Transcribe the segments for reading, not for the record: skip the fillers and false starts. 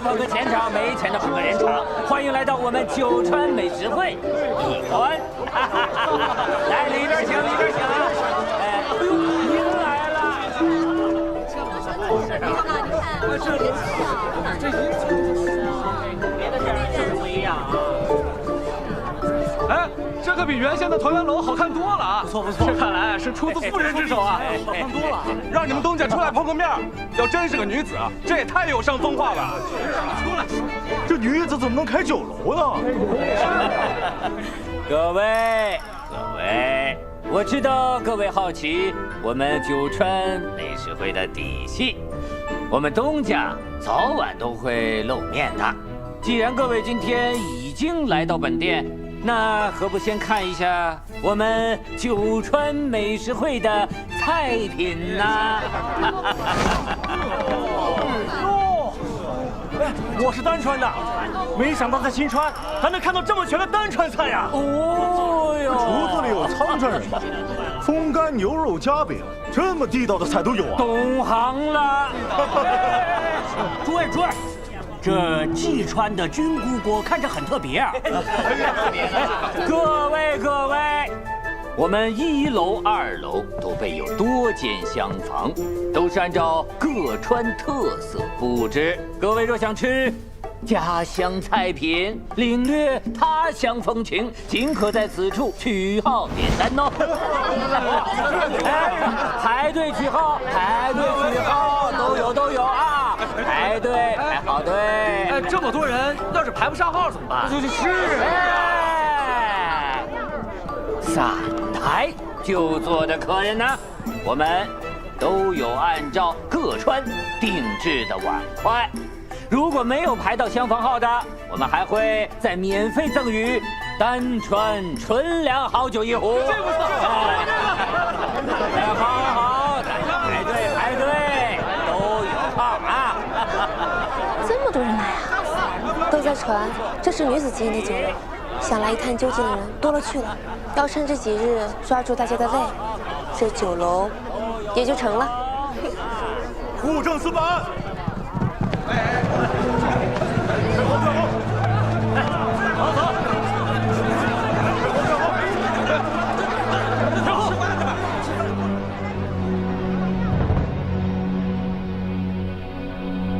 捧个钱场，没钱的捧个人场。欢迎来到我们九川美食会一关，来里边请，里边请啊！哎，哎呦，您来了！这里这别的店就是不一样啊。哎，这可比原先的桃园楼好看多了啊！不错不错，这看来是出自妇人之手啊！好看多了。让你们东家出来碰个面，要真是个女子，这也太有伤风化了。出来，这女子怎么能开酒楼呢？各位，我知道各位好奇我们九川美食会的底细，我们东家早晚都会露面的。既然各位今天已经来到本店，那何不先看一下我们九川美食会的菜品呢？哦，哎，我是丹川的，没想到在新川还能看到这么全的丹川菜呀！哦哟，厨子里有沧州人吗？风干牛肉夹饼，这么地道的菜都有啊！懂行了。诸位，这济川的菌菇锅看着很特别啊！各位，我们1楼、2楼都备有多间厢房，都是按照各川特色布置。各位若想吃家乡菜品，领略他乡风情，尽可在此处取号点单哦。排队取号，都有啊！排队排好队。哎，这么多人，要是排不上号怎么办？是。散台就坐的客人呢，我们都有按照各川定制的碗筷。如果没有排到厢房号的，我们还会再免费赠予丹川纯粮好酒一壶。这不错，好，大家排队，都有号啊！这么多人来啊！都在传这是女子经营的酒楼，想来一探究竟的人多了去了。要趁这几日抓住大家的胃，这酒楼也就成了。户政司板。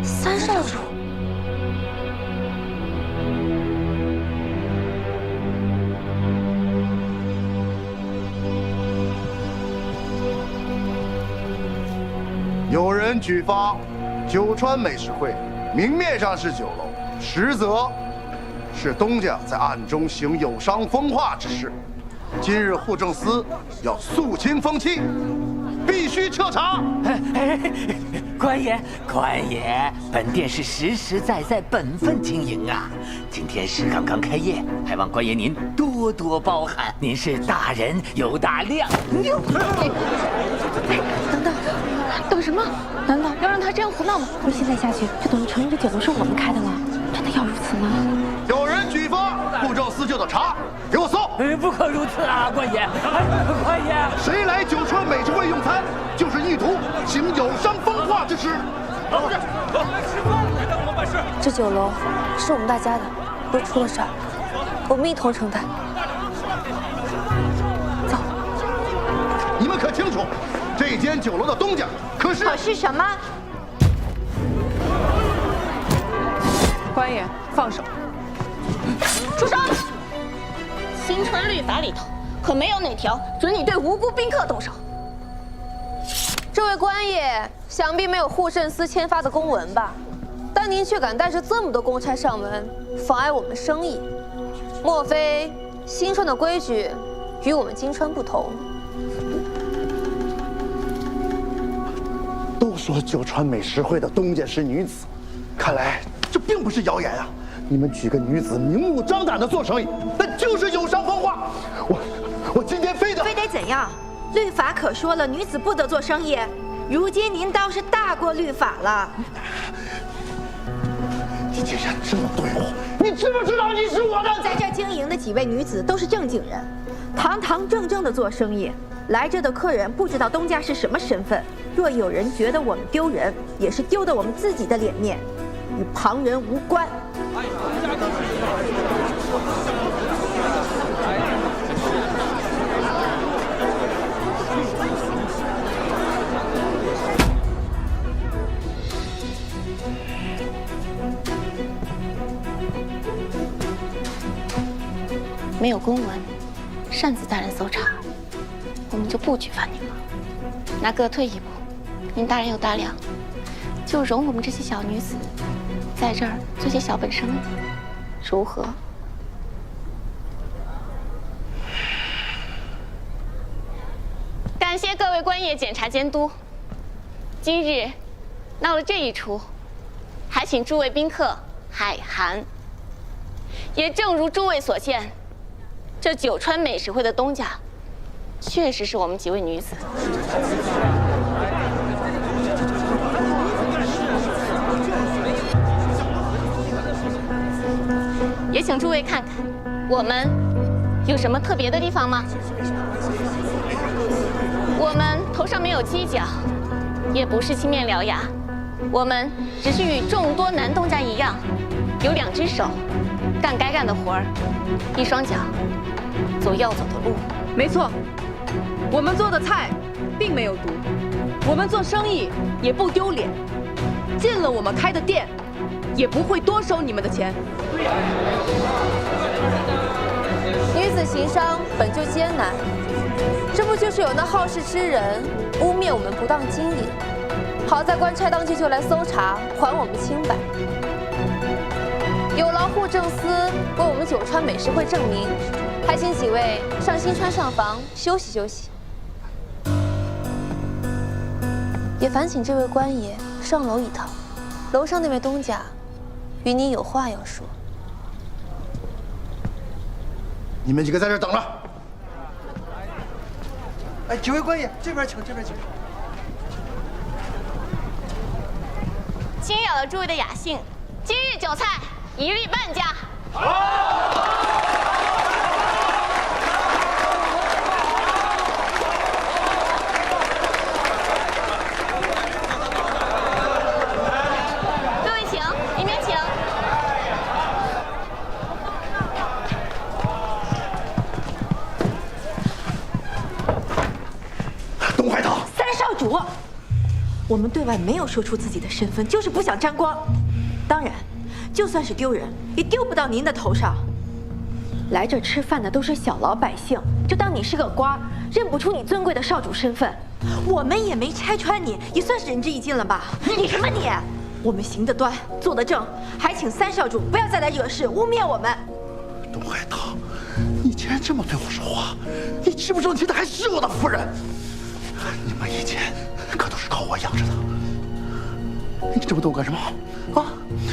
三少主，有人举发，九川美食会明面上是酒楼，实则是东家在暗中行有伤风化之事。今日户政司要肃清风气，必须彻查。官爷，本店是实实在在本分经营啊。今天是刚刚开业，还望官爷您多多包涵。您是大人有大量。等什么？难道要让他这样胡闹吗？不是现在下去，就等于承认这酒楼是我们开的了。真的要如此吗？有人举发，户政司就得查，给我搜！不可如此啊，官爷！官爷，谁来九川美食会用餐，就是意图行有伤风化之事。这酒楼是我们大家的，若出了事儿，我们一同承担。走。你们可清楚，这间酒楼的东家可是什么？官爷，放手！住手！新川律法里头可没有哪条准你对无辜宾客动手。这位官爷，想必没有户政司签发的公文吧？但您却敢带着这么多公差上门，妨碍我们生意，莫非新川的规矩与我们金川不同？都说九川美食会的东家是女子，看来这并不是谣言啊！你们举个女子明目张胆的做生意，那就是有伤风化。我今天非得怎样？律法可说了，女子不得做生意。如今您倒是大过律法了。你竟然这么对我！你知不知道你是我的？在这经营的几位女子都是正经人，堂堂正正的做生意。来这的客人不知道东家是什么身份，若有人觉得我们丢人，也是丢的我们自己的脸面。与旁人无关。没有公文，擅自带人搜查，我们就不举发您了。那各退一步，您大人有大量，就容我们这些小女子在这儿做些小本生意，如何？感谢各位官爷检查监督。今日闹了这一出，还请诸位宾客海涵。也正如诸位所见，这九川美食会的东家，确实是我们几位女子。也请诸位看看，我们有什么特别的地方吗？我们头上没有犄角，也不是青面獠牙，我们只是与众多男东家一样，有2只手，干该干的活儿，1双脚，走要走的路。没错，我们做的菜并没有毒，我们做生意也不丢脸，进了我们开的店，也不会多收你们的钱。女子行商本就艰难，这不就是有那好事之人污蔑我们不当经营，好在官差当即就来搜查，还我们清白。有劳户政司为我们九川美食会证明，还请几位上新川上房休息休息。也烦请这位官爷上楼一趟，楼上那位东家与你有话要说。你们几个在这儿等着。哎，几位官爷，这边请，这边请。惊扰了诸位的雅兴，今日酒菜一律半价。各位请，里面请。东海堂，三少主，我们对外没有说出自己的身份，就是不想沾光。当然，就算是丢人，也丢不到您的头上。来这吃饭的都是小老百姓，就当你是个官儿，认不出你尊贵的少主身份。我们也没拆穿你，也算是仁至义尽了吧？你什么你？我们行得端，坐得正，还请三少主不要再来惹事，污蔑我们。东海堂，你竟然这么对我说话，你知不知道你现在还是我的夫人？你们以前可都是靠我养着的，你这么对我干什么？啊，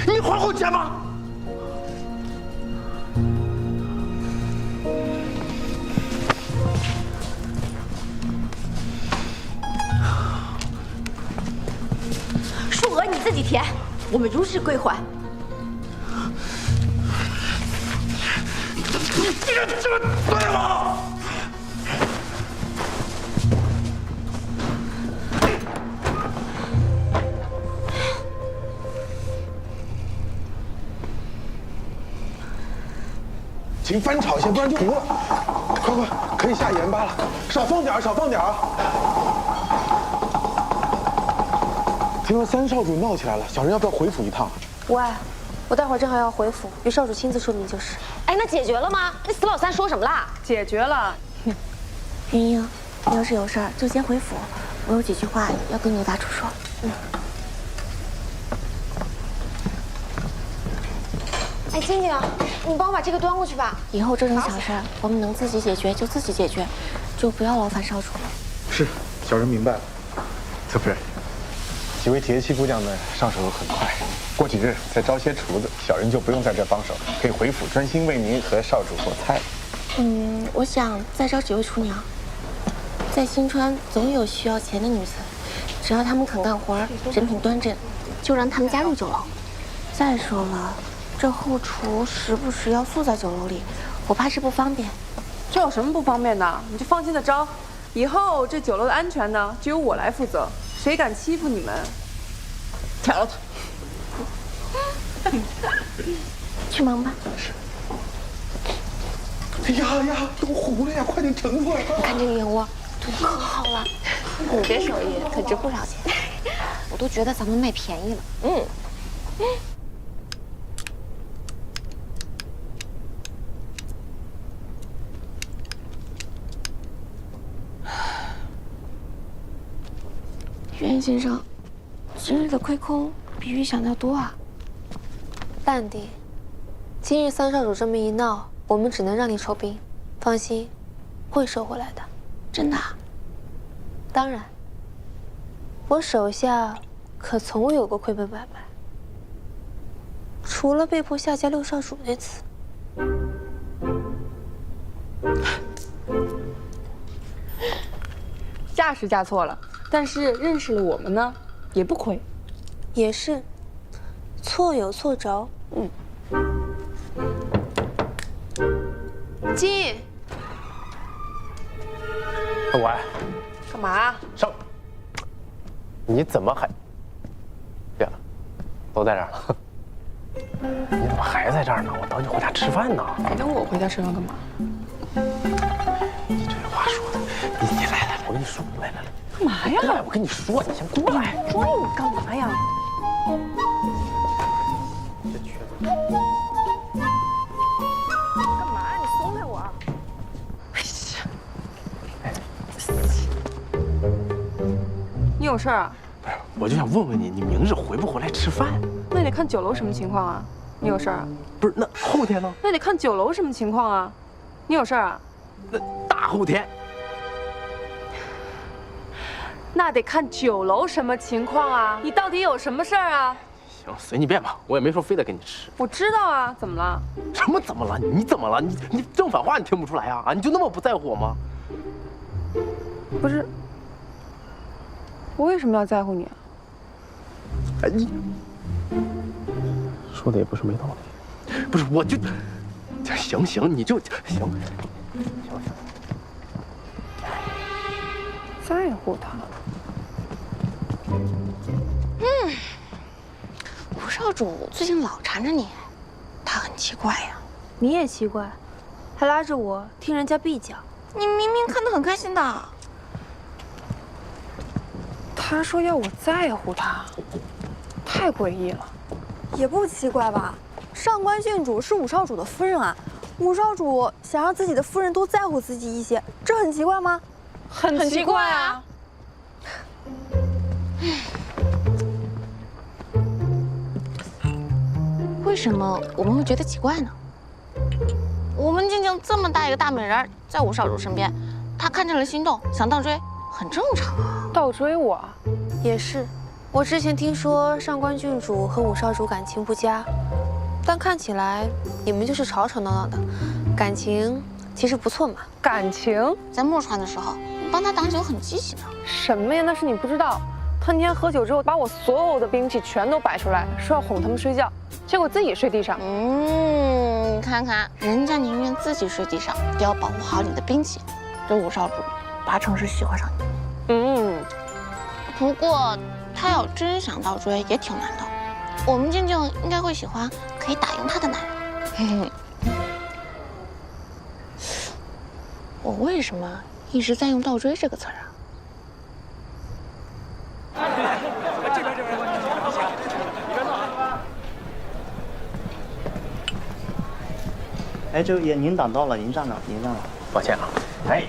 你还我钱吗？数额你自己填，我们如实归还。你竟然这么对我！请翻炒一些，不然就糊了。快快，可以下盐巴了，少放点儿，少放点儿啊！听说三少主闹起来了，小人要不要回府一趟？无碍，我待会儿正好要回府，与少主亲自说明就是。哎，那解决了吗？那死老三说什么啦？解决了。云英，你要是有事儿就先回府，我有几句话要跟牛大厨说。哎，静静，你帮我把这个端过去吧。以后这种小事我们能自己解决就自己解决，就不要劳烦少主了。是，小人明白了。侧夫人，几位铁器姑娘们上手很快，过几日再招些厨子，小人就不用在这帮手，可以回府专心为您和少主做菜了。我想再招几位厨娘。在新川总有需要钱的女子，只要她们肯干活，人品端正，就让她们加入酒楼。再说了，这后厨时不时要宿在酒楼里，我怕是不方便。这有什么不方便的？你就放心的招。以后这酒楼的安全呢，就由我来负责。谁敢欺负你们，挑了他。去忙吧。是。哎呀，都糊了呀！快点盛过来！你看这个燕窝，做的可好了，你这手艺可值不少钱，我都觉得咱们卖便宜了。袁先生，今日的亏空比预想的要多啊。淡定，今日三少主这么一闹，我们只能让你抽兵。放心，会收回来的。真的啊？当然，我手下可从未有过亏本买卖，除了被迫下嫁六少主那次。嫁是嫁错了，但是认识了我们呢，也不亏。也是，错有错着。进。喂，干嘛？上。你怎么还？呀，都在这儿了。你怎么还在这儿呢？我等你回家吃饭呢。你等我回家吃饭干嘛？你这话说的，你来，我跟你说，来，干嘛呀？过来，我跟你说，你先过来。追你干嘛呀？这瘸子。干嘛呀？你松开我！哎呀，你有事儿啊？不是，我就想问问你，你明日回不回来吃饭？那得看酒楼什么情况啊。你有事儿啊？不是，那后天呢？那得看酒楼什么情况啊。你有事儿啊？那大后天。那得看酒楼什么情况啊！你到底有什么事儿啊？行，随你便吧，我也没说非得跟你吃。我知道啊，怎么了？什么怎么了？你怎么了？你正反话你听不出来啊？你就那么不在乎我吗？不是，我为什么要在乎你啊？哎，你说的也不是没道理。不是，我就行，你就行。在乎他。吴少主最近老缠着你，他很奇怪呀。你也奇怪，还拉着我听人家必讲。你明明看得很开心的。他说要我在乎他，太诡异了。也不奇怪吧？上官郡主是武少主的夫人啊，武少主想让自己的夫人多在乎自己一些，这很奇怪吗？很奇怪啊。为什么我们会觉得奇怪呢？我们静静这么大一个大美人，在武少主身边，她看见了心动，想倒追，很正常啊。倒追我？也是，我之前听说上官郡主和武少主感情不佳，但看起来你们就是吵吵闹闹的，感情其实不错嘛。感情？在墨川的时候，你帮他挡酒很积极呢。什么呀？那是你不知道。他那天喝酒之后，把我所有的兵器全都摆出来，说要哄他们睡觉，结果自己睡地上。你看看，人家宁愿自己睡地上，也要保护好你的兵器。这武少主八成是喜欢上你。不过他要真想倒追，也挺难的。我们静静应该会喜欢可以打赢他的男人。我为什么一直在用倒追这个词儿啊？哎，这位爷，您挡道了，您站着，您站着。抱歉啊。哎。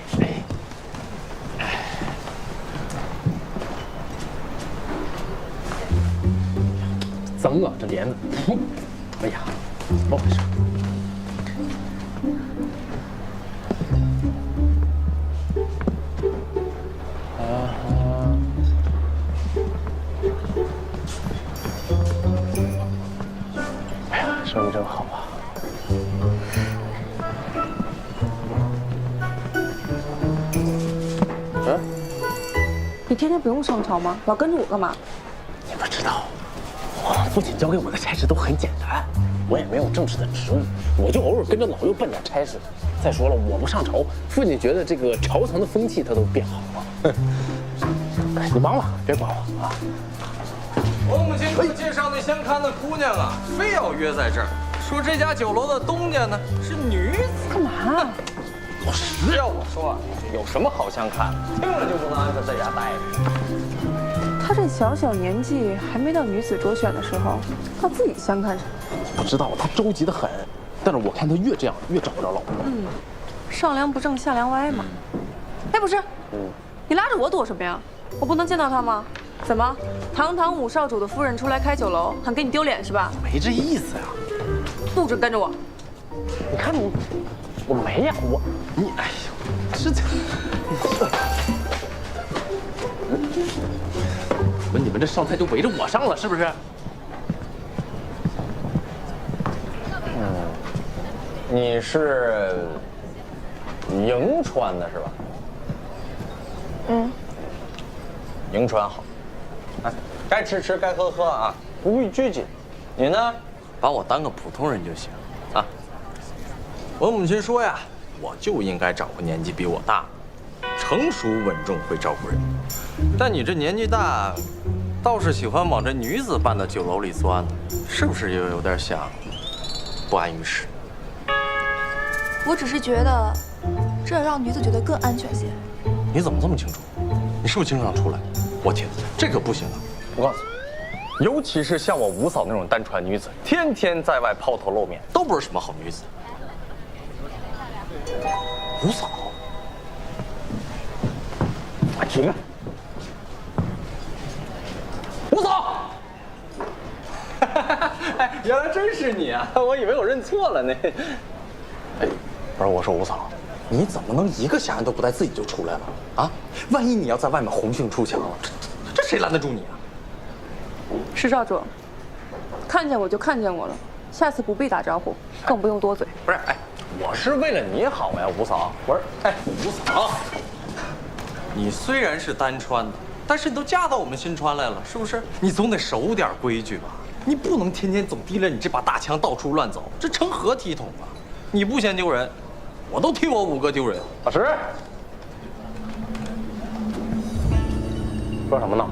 脏啊，这帘子。哎呀，怎么回事？哎呀，生意真好啊。你天天不用上朝吗？老跟着我干嘛？你不知道，我父亲交给我的差事都很简单，我也没有正式的职务，我就偶尔跟着老六办点差事。再说了，我不上朝，父亲觉得这个朝堂的风气他都变好了。你忙吧，别管我啊。我母亲给我介绍那相看的姑娘啊，非要约在这儿，说这家酒楼的东家呢是女子。干嘛？老实要我说啊，有什么好相看？听着就不能安分在家待着。他这小小年纪还没到女子卓选的时候，他自己相看什么？我知道他着急的很，但是我看他越这样越找不着老婆。上梁不正下梁歪嘛。哎，不是，你拉着我躲什么呀？我不能见到他吗？怎么，堂堂五少主的夫人出来开酒楼，很给你丢脸是吧？没这意思呀。不准跟着我。你看你，我没呀，你哎呀，这。怎么你们这上菜就围着我上了，是不是？你是银川的是吧？银川好，哎，该吃吃，该喝喝啊，不必拘谨。你呢，把我当个普通人就行啊。我母亲说呀，我就应该找个年纪比我大、成熟稳重、会照顾人。但你这年纪大，倒是喜欢往这女子办的酒楼里钻，是不是又有点想不安于室？我只是觉得，这让女子觉得更安全些。你怎么这么清楚？你是不是经常出来？我天，这可不行啊！我告诉你，尤其是像我五嫂那种单传女子，天天在外抛头露面，都不是什么好女子。五嫂，停！五嫂，哎，原来真是你啊！我以为我认错了呢。哎，不是，我说五嫂，你怎么能一个下人都不带自己就出来了啊？万一你要在外面红杏出墙了，这谁拦得住你啊？石少主，看见我就看见我了，下次不必打招呼，更不用多嘴。不是，哎，我是为了你好呀，五嫂。我说，哎，五嫂，你虽然是单川的，但是你都嫁到我们新川来了，是不是？你总得守点规矩吧？你不能天天总提着你这把大枪到处乱走，这成何体统啊？你不嫌丢人，我都替我五哥丢人。老石，说什么呢？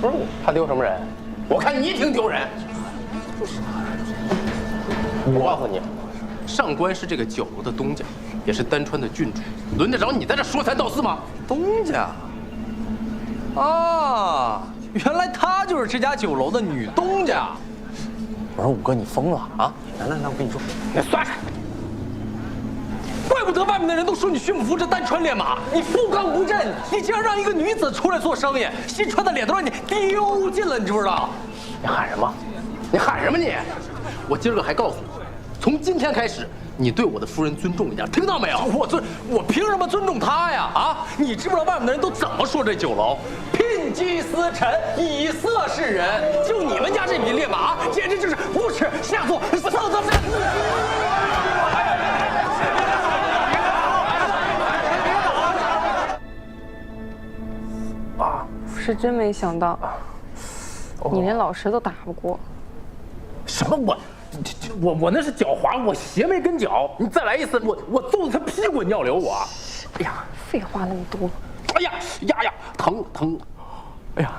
不是我，他丢什么人？我看你挺丢人。我告诉你，上官是这个酒楼的东家，也是丹川的郡主，轮得着你在这说三道四吗？东家？啊，原来她就是这家酒楼的女东家。我说五哥，你疯了啊！来，我跟你说，你算算。怪不得外面的人都说你驯服这单川烈马，你不刚不振，你竟然让一个女子出来做生意，新川的脸都让你丢尽了，你知不知道？你喊什么？你喊什么你？我今儿个还告诉你，从今天开始，你对我的夫人尊重一点，听到没有？我凭什么尊重她呀？啊，你知不知道外面的人都怎么说这酒楼？牝鸡司晨，以色示人。就你们家这匹烈马，简直就是无耻下作，色泽非。是真没想到，你连老石都打不过。什么我那是脚滑，我鞋没跟脚。你再来一次，我揍他屁滚尿流我。哎呀，废话那么多。哎呀呀，疼！哎呀，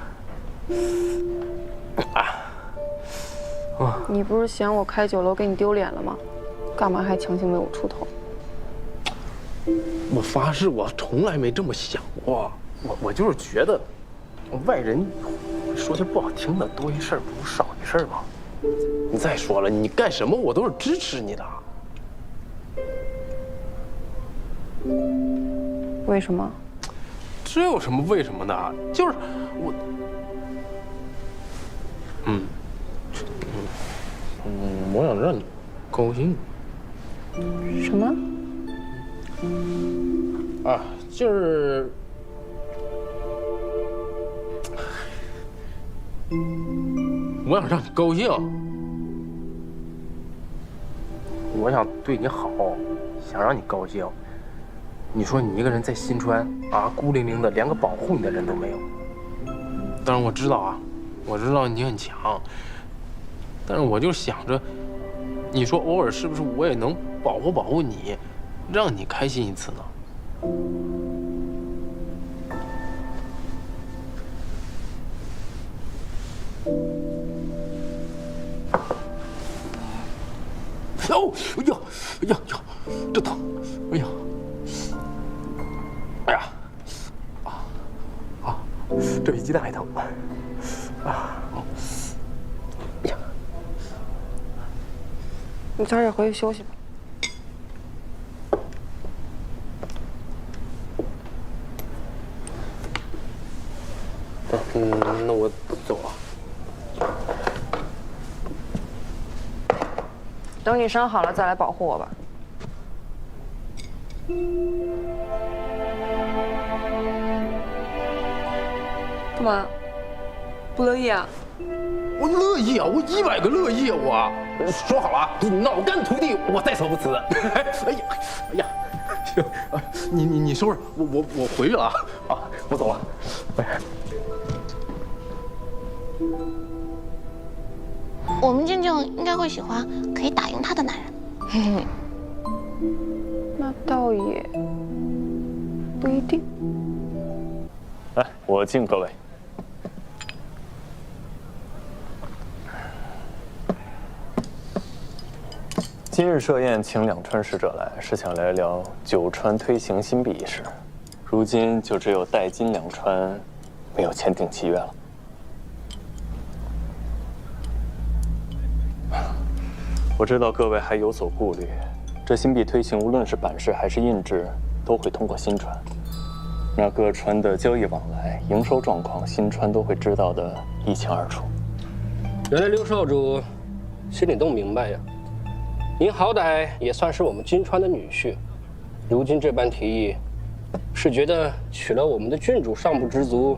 你不是嫌我开酒楼给你丢脸了吗？干嘛还强行为我出头？我发誓，我从来没这么想过。我就是觉得。外人说句不好听的，多一事不如少一事嘛。你再说了，你干什么我都是支持你的。为什么？这有什么为什么的？就是我，我想让你高兴。什么？啊，就是。我想让你高兴，我想对你好，想让你高兴。你说你一个人在新川啊，孤零零的，连个保护你的人都没有。当然我知道啊，我知道你很强，但是我就想着，你说偶尔是不是我也能保护你，让你开心一次呢？哦，哎呀，哎呀呀，这疼！哎呀，哎呀，这比鸡蛋还疼！哎呀，你早点回去休息吧。那我走了。等你伤好了再来保护我吧。干嘛？不乐意啊？我乐意啊！我100个乐意啊！我说好了啊，脑干涂地，我在所不辞。哎呀，哎呀，行，你收拾，我回去了啊，我走了。我们静静应该会喜欢可以打赢他的男人。嘿嘿，那倒也不一定。来，我敬各位。今日设宴请两川使者来，是想聊一聊九川推行新币一事。如今就只有代金两川没有签订契约了。我知道各位还有所顾虑，这新币推行，无论是版式还是印制，都会通过新川。那各川的交易往来、营收状况，新川都会知道的一清二楚。原来刘少主心里都明白呀。您好歹也算是我们金川的女婿，如今这般提议，是觉得娶了我们的郡主尚不知足，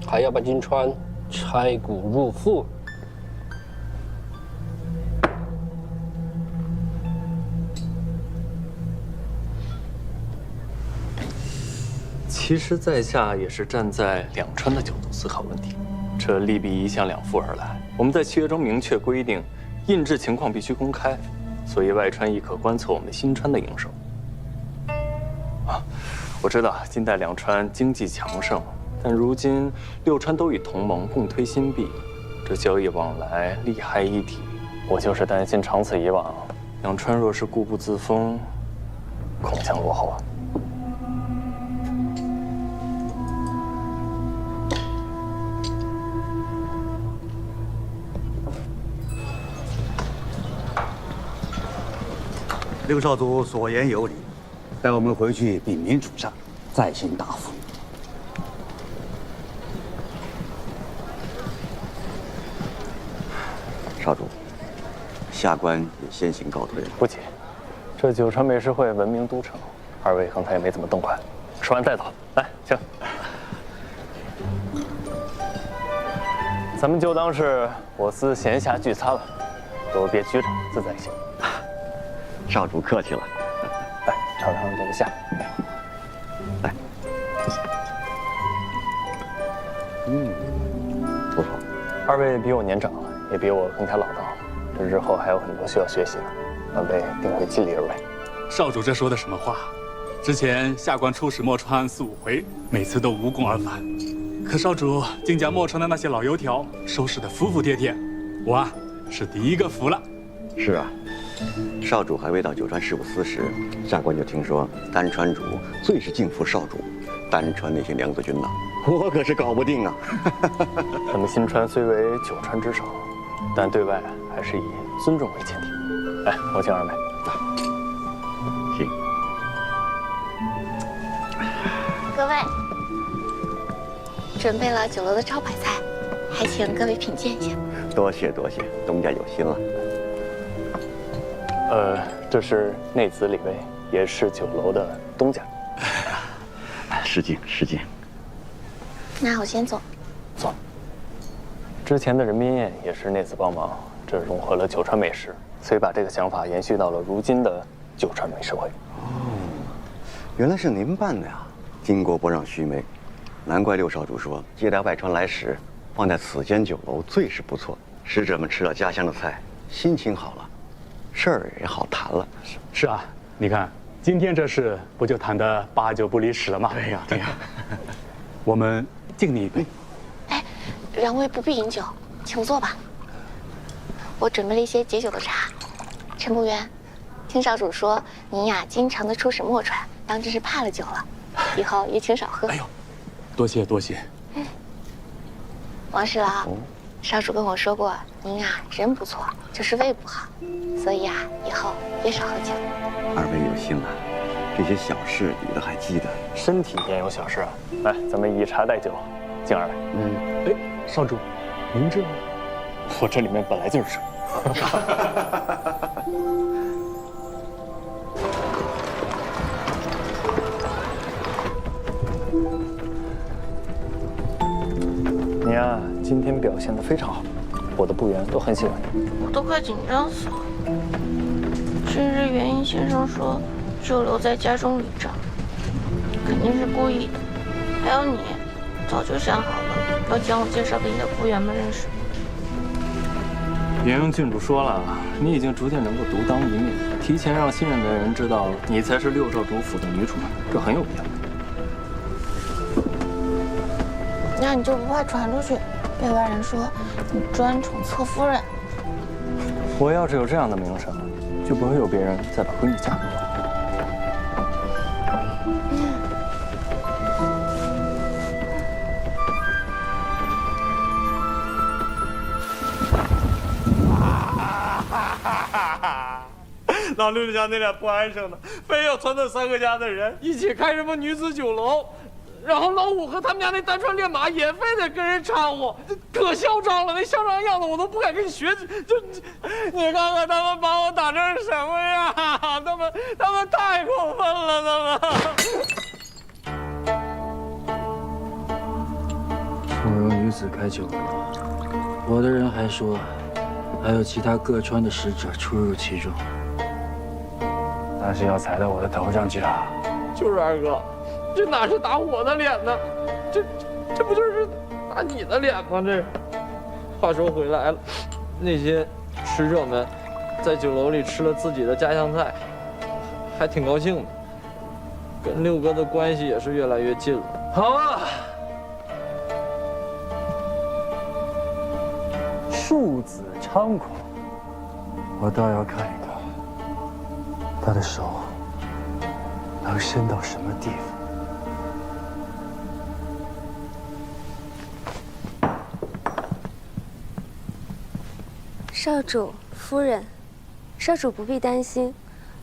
还要把金川拆骨入腹？其实，在下也是站在两川的角度思考问题。这利弊一向两副而来。我们在契约中明确规定，印制情况必须公开，所以外川亦可观测我们新川的营收。我知道近代两川经济强盛，但如今六川都与同盟共推新币，这交易往来利害一体。我就是担心长此以往，两川若是固步自封，恐将落后啊。六少主所言有理，待我们回去禀明主上，再行答复。少主，下官也先行告退了。不急，这九川美食会闻名都城，二位刚才也没怎么动筷，吃完再走。来，请。咱们就当是我司闲暇聚餐了，都别拘着，自在些。少主客气了。来，尝尝这个虾。来。不错。二位比我年长，也比我更加老道，这日后还有很多需要学习的，二位定会尽力而为。少主这说的什么话？之前下官出使墨川4、5回，每次都无功而返。可少主竟将墨川的那些老油条收拾得服服帖帖，我啊是第一个服了。是啊。少主还未到九川事务司时，下官就听说丹川主最是敬服少主，丹川那些娘子军呐，我可是搞不定啊。咱们新川虽为九川之首，但对外还是以尊重为前提。来，我请二位。行。各位，准备了酒楼的招牌菜，还请各位品鉴一下。多谢多谢，东家有心了。这是内子李卫，也是酒楼的东家。失敬失敬。那我先走。走。之前的人民宴也是内子帮忙，这融合了九川美食，所以把这个想法延续到了如今的九川美食会。原来是您办的呀！巾帼不让须眉，难怪六少主说接待外川来时，放在此间酒楼最是不错。使者们吃了家乡的菜，心情好了。事儿也好谈了。是啊，你看今天这事不就谈得8、9不离10了吗？对呀对呀。我们敬你一杯。哎，两位不必饮酒，请坐吧。我准备了一些解酒的茶。陈部员，听少主说您呀经常的出使墨川，当真是怕了酒了，以后也请少喝。哎呦，多谢多谢。王侍郎，少主跟我说过，您啊人不错，就是胃不好，所以啊以后别少喝酒。二位有幸啊，这些小事你都还记得。身体也有小事啊。来，咱们以茶代酒，敬二位。哎，少主，您这，我这里面本来就是酒。你呀，今天表现得非常好，我的部员都很喜欢你。我都快紧张死了。今日元英先生说，就留在家中领账，肯定是故意的。还有你，早就想好了，要将我介绍给你的部员们认识。元英郡主说了，你已经逐渐能够独当一面，提前让信任的人知道你才是六少主府的女主人，这很有必要。那你就不怕传出去，被外人说你专宠侧夫人？我要是有这样的名声，就不会有别人再把闺女嫁给我。老六家那俩不安生的，非要传那三个家的人一起开什么女子酒楼，然后老五和他们家那单川烈马也非得跟人掺和，可嚣张了，那嚣张样子我都不敢跟你学。你看看他们把我打成什么样，他们太过分了，芙蓉女子开酒楼，我的人还说，还有其他各川的使者出入其中。那是要踩到我的头上去啊！就是二哥，这哪是打我的脸呢？这不就是打你的脸吗？这话说回来了，那些使者们在酒楼里吃了自己的家乡菜，还挺高兴的，跟六哥的关系也是越来越近了。好啊，庶子猖狂，我倒要看一看他的手能伸到什么地方。少主夫人，少主不必担心，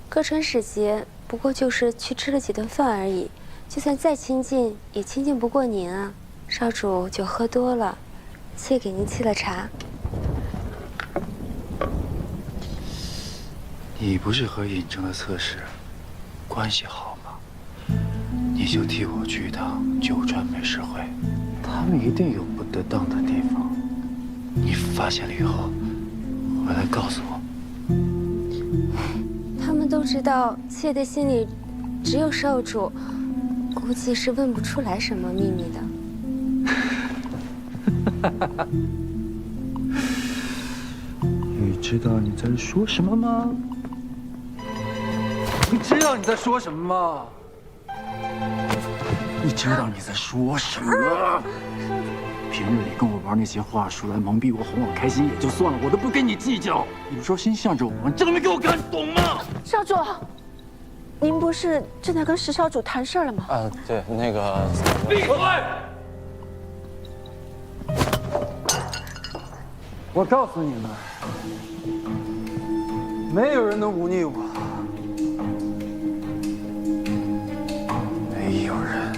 各川使节不过就是去吃了几顿饭而已，就算再亲近，也亲近不过您啊。少主酒喝多了，妾给您沏了茶。你不是和尹正的侧室关系好吗？你就替我去一趟九川美食会，他们一定有不得当的地方。你发现了以后，回来告诉我。他们都知道妾的心里只有少主，估计是问不出来什么秘密的。你知道你在说什么吗？你知道你在说什么吗？你知道你在说什么？平日里跟我玩那些话术来蒙蔽我、哄我开心也就算了，我都不跟你计较。你不说心向着我，你证明给我看，懂吗？少主，您不是正在跟石少主谈事儿了吗？对，那个。闭嘴！我告诉你们，没有人能忤逆我，没有人。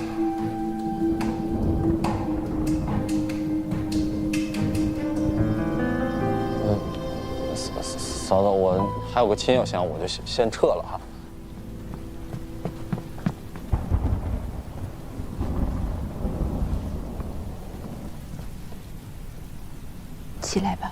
嫂子，我还有个亲要香，我就先撤了哈。起来吧。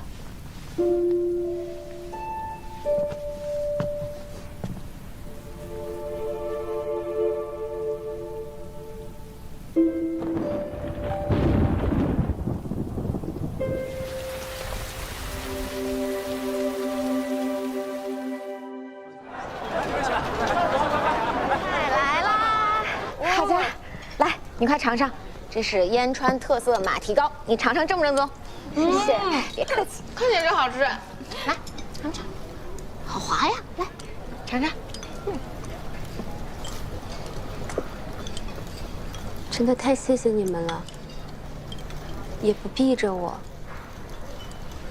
好家，来，你快尝尝，这是烟川特色马蹄糕，你尝尝正不正宗？谢谢，别客气，看起来就好吃。来尝尝，好滑呀，来。尝尝。真的太谢谢你们了，也不逼着我。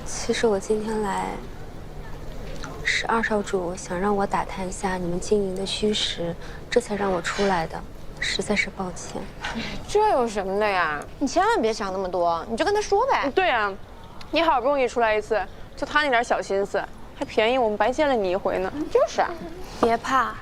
其实我今天来，是二少主想让我打探一下你们经营的虚实，这才让我出来的，实在是抱歉。这有什么的呀？你千万别想那么多，你就跟他说呗。对呀，你好不容易出来一次，就他那点小心思，还便宜我们白见了你一回呢。就是啊，别怕，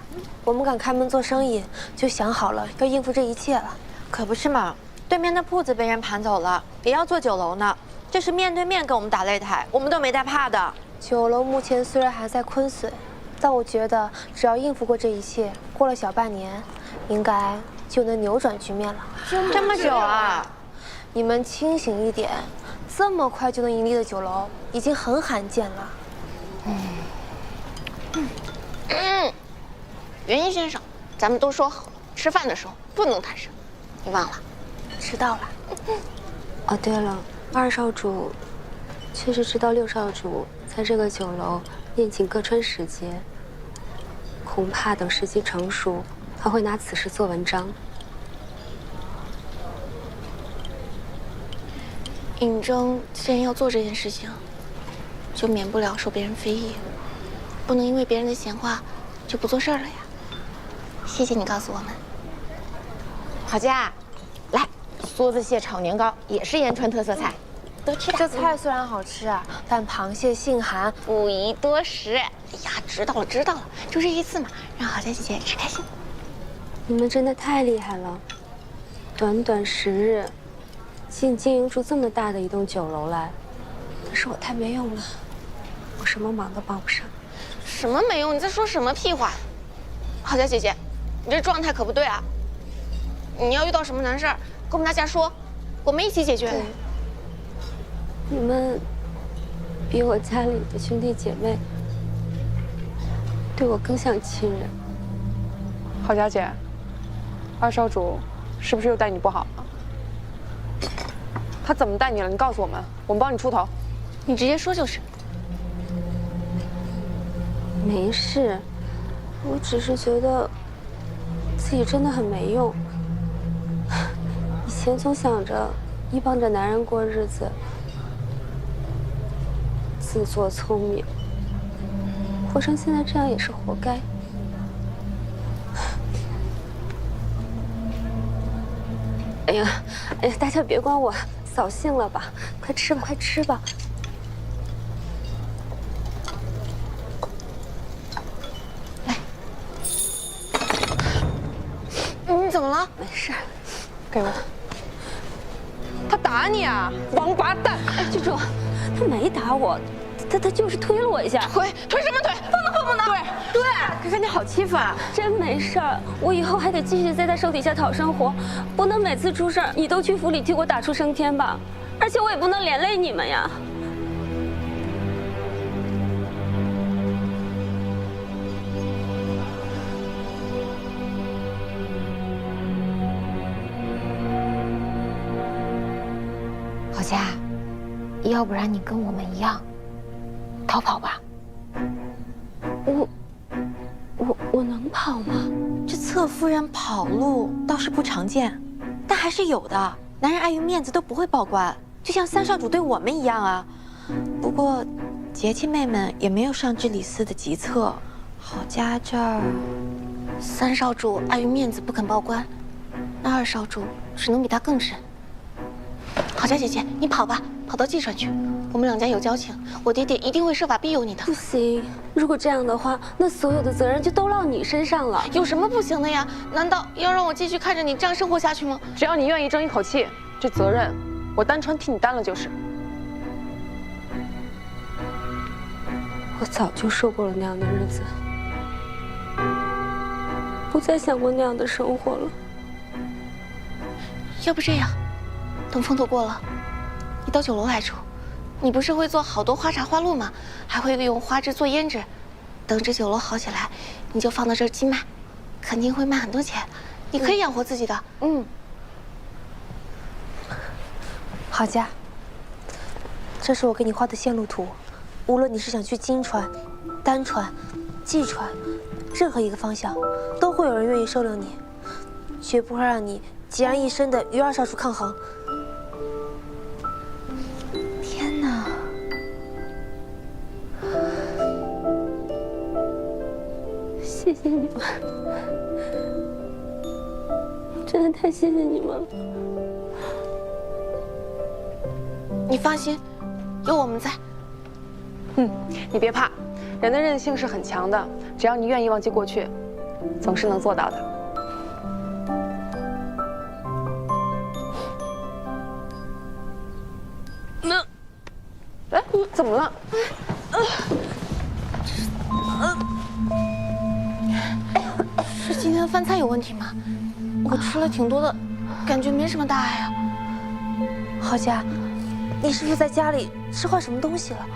我们敢开门做生意，就想好了要应付这一切了。可不是嘛，对面的铺子被人盘走了，也要做酒楼呢。这是面对面跟我们打擂台，我们都没带怕的。酒楼目前虽然还在亏损，但我觉得只要应付过这一切，过了小半年，应该就能扭转局面了。这么久啊？你们清醒一点，这么快就能盈利的酒楼已经很罕见了。元一先生，咱们都说好了，吃饭的时候不能谈生意，你忘了？知道了。哦，对了，二少主确实知道六少主在这个酒楼宴请各川使节，恐怕等时机成熟，他会拿此事做文章。尹征既然要做这件事情，就免不了受别人非议，不能因为别人的闲话就不做事儿了呀。谢谢你告诉我们。郝佳，来，梭子蟹炒年糕也是延川特色菜，多吃点。这菜虽然好吃啊，但螃蟹性寒，不宜多食。哎呀，知道了知道了，就这一次嘛，让郝佳姐姐吃开心。你们真的太厉害了，短短10日，竟经营出这么大的一栋酒楼来。可是我太没用了，我什么忙都帮不上。什么没用？你在说什么屁话？郝佳姐姐，你这状态可不对啊！你要遇到什么难事儿，跟我们大家说，我们一起解决。你们比我家里的兄弟姐妹对我更像亲人。郝佳姐，二少主是不是又待你不好了？他怎么待你了？你告诉我们，我们帮你出头。你直接说就是。没事，我只是觉得自己真的很没用。以前总想着依傍着男人过日子，自作聪明，活成现在这样也是活该。哎呀，大家别管我，扫兴了吧？快吃吧，快吃吧。你怎么了？没事，给我。他打你啊，王八蛋！哎，郡主，他没打我，他就是推了我一下。推什么推？不能！对，可是你好欺负啊！真没事儿，我以后还得继续在他手底下讨生活，不能每次出事儿你都去府里替我打出升天吧？而且我也不能连累你们呀。郝佳，要不然你跟我们一样逃跑吧。我能跑吗？这侧夫人跑路倒是不常见，但还是有的。男人碍于面子都不会报官，就像三少主对我们一样啊。不过，节气妹们也没有上知礼司的急策。郝佳这儿，三少主碍于面子不肯报官，那二少主只能比他更甚。郝佳姐姐，你跑吧，跑到济川去。我们两家有交情，我爹爹一定会设法庇佑你的。不行，如果这样的话，那所有的责任就都落你身上了。有什么不行的呀？难道要让我继续看着你这样生活下去吗？只要你愿意争一口气，这责任我单纯替你担了就是。我早就受够了那样的日子，不再想过那样的生活了。要不这样，等风头过了，你到酒楼来住。你不是会做好多花茶花露吗？还会用花枝做胭脂。等这酒楼好起来，你就放到这儿寄卖，肯定会卖很多钱。你可以养活自己的。郝佳，这是我给你画的线路图。无论你是想去金川、丹川、济川，任何一个方向，都会有人愿意收留你，绝不会让你孑然一身的与二少主抗衡。天哪！谢谢你们，真的太谢谢你们了。你放心，有我们在。你别怕，人的韧性是很强的，只要你愿意忘记过去，总是能做到的。哎，怎么了？是今天饭菜有问题吗？我吃了挺多的，感觉没什么大碍啊。浩佳，你是不是在家里吃坏什么东西了？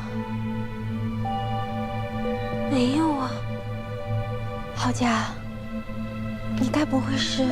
没有啊。浩佳，你该不会是……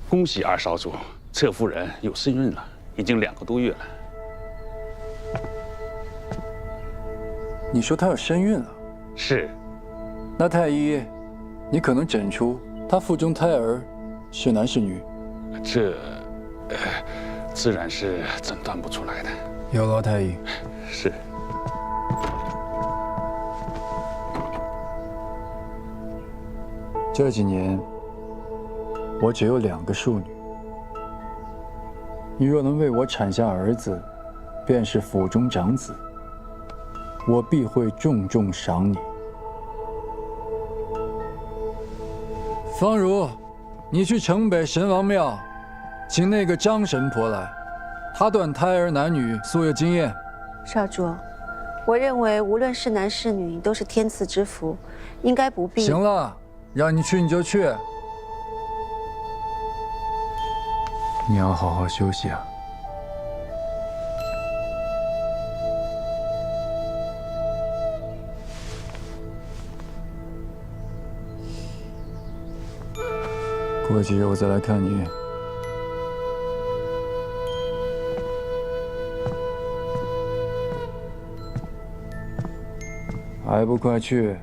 恭喜二少主，侧夫人有身孕了，已经2个多月了。你说她有身孕了？是。那太医，你可能诊出她腹中胎儿是男是女？这，自然是诊断不出来的。有劳太医。是。这几年，我只有2个庶女。你若能为我产下儿子，便是府中长子，我必会重重赏你。方如，你去城北神王庙，请那个张神婆来，她断胎儿男女素有经验。少主，我认为无论是男是女，都是天赐之福，应该不必。行了，让你去你就去。你要好好休息啊。过几日我再来看你。还不快去！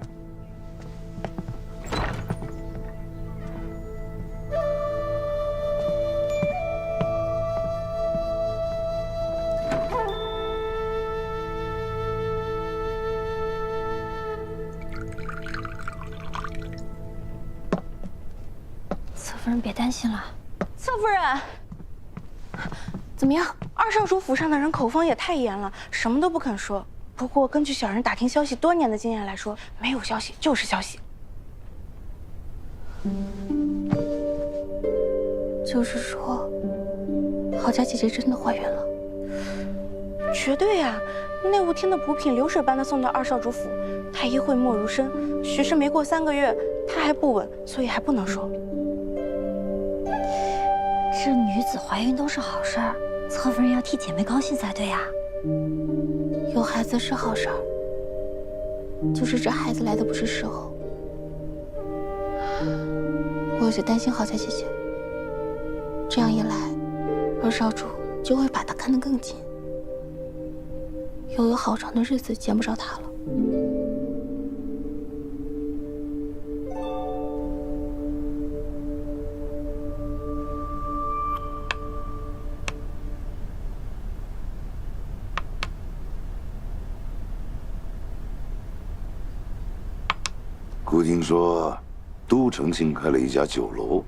侧夫人别担心了。侧夫人，怎么样？二少主府上的人口风也太严了，什么都不肯说。不过根据小人打听消息多年的经验来说，没有消息就是消息。就是说，郝家姐姐真的怀孕了？绝对呀！内务厅的补品流水般的送到二少主府，太医讳莫如深，许是没过3个月，胎还不稳，所以还不能说。这女子怀孕都是好事儿，侧夫人要替姐妹高兴才对呀。有孩子是好事儿，就是这孩子来的不是时候。我有些担心郝家姐姐，这样一来，二少主就会把她看得更紧，又有好长的日子见不着她了。姑听说，都城新开了一家酒楼，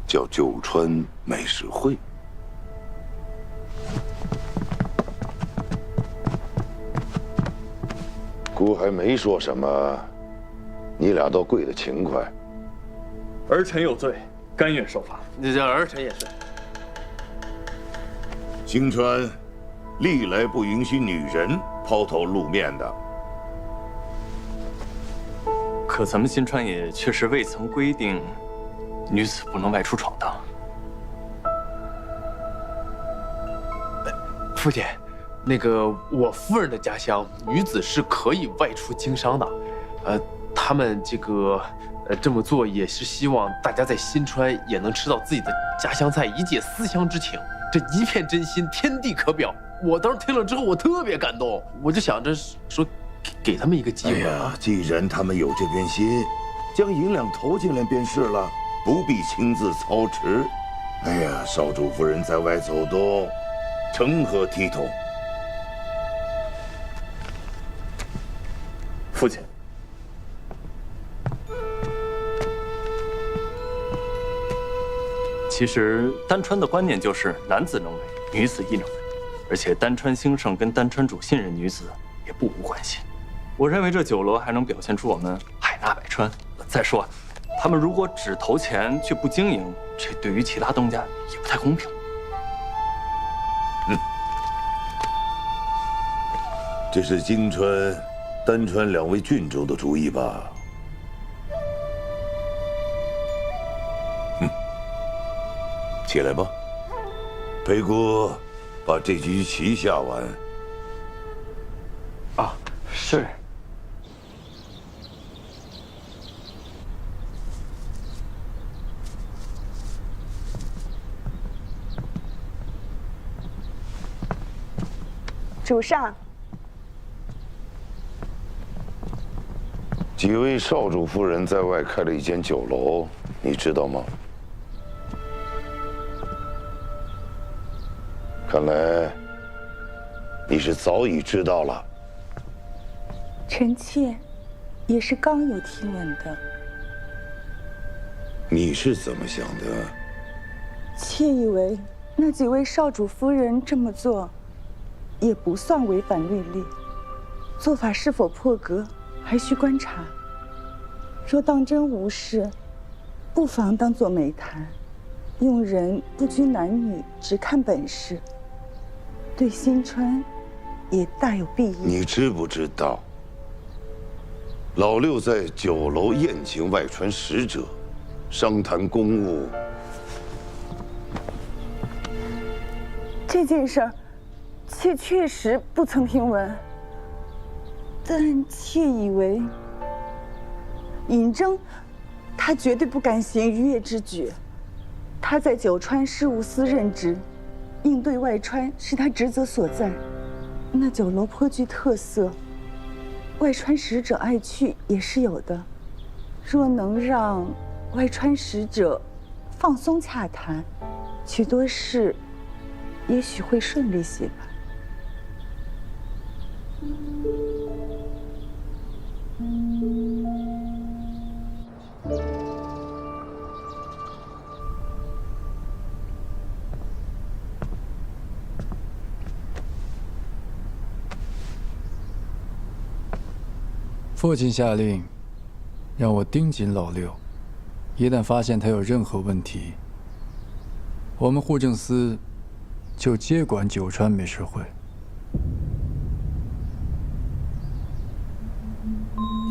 叫九川美食会。姑还没说什么，你俩倒跪得勤快。儿臣有罪，甘愿受罚。这儿臣也是。新川历来不允许女人抛头露面的。可咱们新川也确实未曾规定女子不能外出闯荡。父亲，那个我夫人的家乡，女子是可以外出经商的。他们这么做也是希望大家在新川也能吃到自己的家乡菜，以解思乡之情。这一片真心，天地可表。我当时听了之后，我特别感动，我就想着说，给他们一个机会。哎呀，既然他们有这片心，将银两投进来便是了，不必亲自操持。哎呀，少主夫人在外走动，成何体统？父亲，其实丹川的观念就是男子能为，女子亦能为，而且丹川兴盛跟丹川主信任女子也不无关系。我认为这酒楼还能表现出我们海纳百川。再说，他们如果只投钱却不经营，这对于其他东家也不太公平。这是金川、丹川两位郡主的主意吧？起来吧，裴姑，把这局棋下完。啊，是。主上，几位少主夫人在外开了一间酒楼，你知道吗？看来你是早已知道了。臣妾也是刚有听闻的。你是怎么想的？妾以为那几位少主夫人这么做，也不算违反律例，做法是否破格，还需观察。若当真无事，不妨当作没谈，用人不拘男女，只看本事，对新川也大有裨益。你知不知道，老六在酒楼宴请外传使者，商谈公务。这件事儿，妾确实不曾听闻，但妾以为尹征，他绝对不敢行逾越之举。他在九川事务司任职，应对外川是他职责所在。那酒楼颇具特色，外川使者爱去也是有的。若能让外川使者放松洽谈，许多事也许会顺利些吧。父亲下令，让我盯紧老六，一旦发现他有任何问题，我们户政司就接管九川美食会。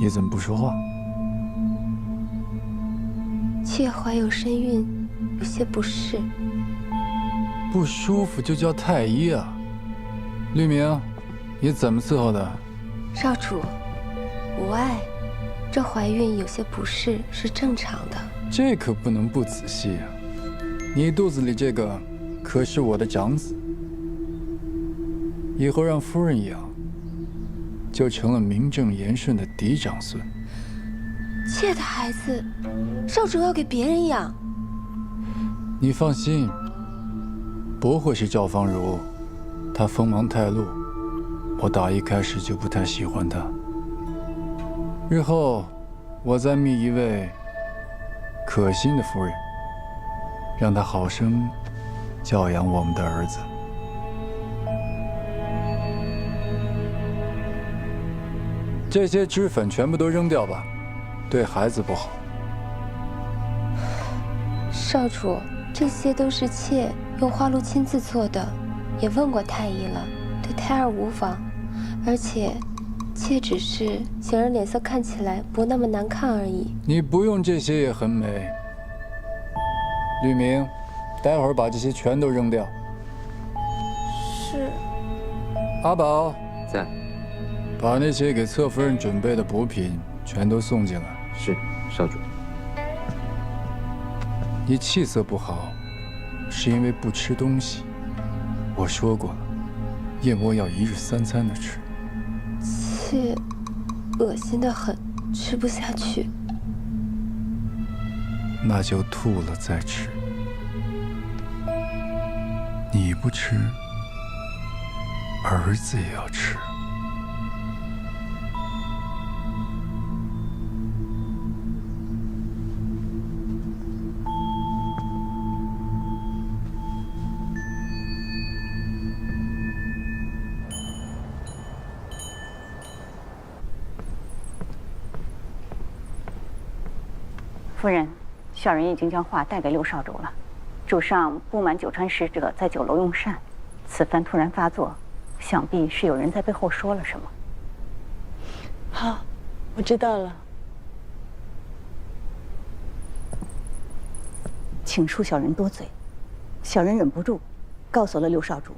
你怎么不说话？妾怀有身孕，有些不适。不舒服就叫太医啊！律明，你怎么伺候的？少主，无碍。这怀孕有些不适是正常的。这可不能不仔细啊！你肚子里这个可是我的长子，以后让夫人养，就成了名正言顺的嫡长孙。妾的孩子，少主要给别人养。你放心，不会是赵芳如，她锋芒太露，我打一开始就不太喜欢她。日后，我再觅一位可心的夫人，让她好生教养我们的儿子。这些脂粉全部都扔掉吧，对孩子不好。少主，这些都是妾用花露亲自做的，也问过太医了，对胎儿无妨，而且。妾只是想让脸色看起来不那么难看而已。你不用这些也很美。律明，待会儿把这些全都扔掉。是。阿宝在，把那些给侧夫人准备的补品全都送进来。是，少主。你气色不好，是因为不吃东西。我说过了，夜魔要1日3餐的吃。切，恶心得很，吃不下去。那就吐了再吃。你不吃，儿子也要吃。夫人，小人已经将话带给六少主了。主上不满九川使者在酒楼用膳，此番突然发作，想必是有人在背后说了什么。好，我知道了。请恕小人多嘴，小人忍不住，告诉了六少主，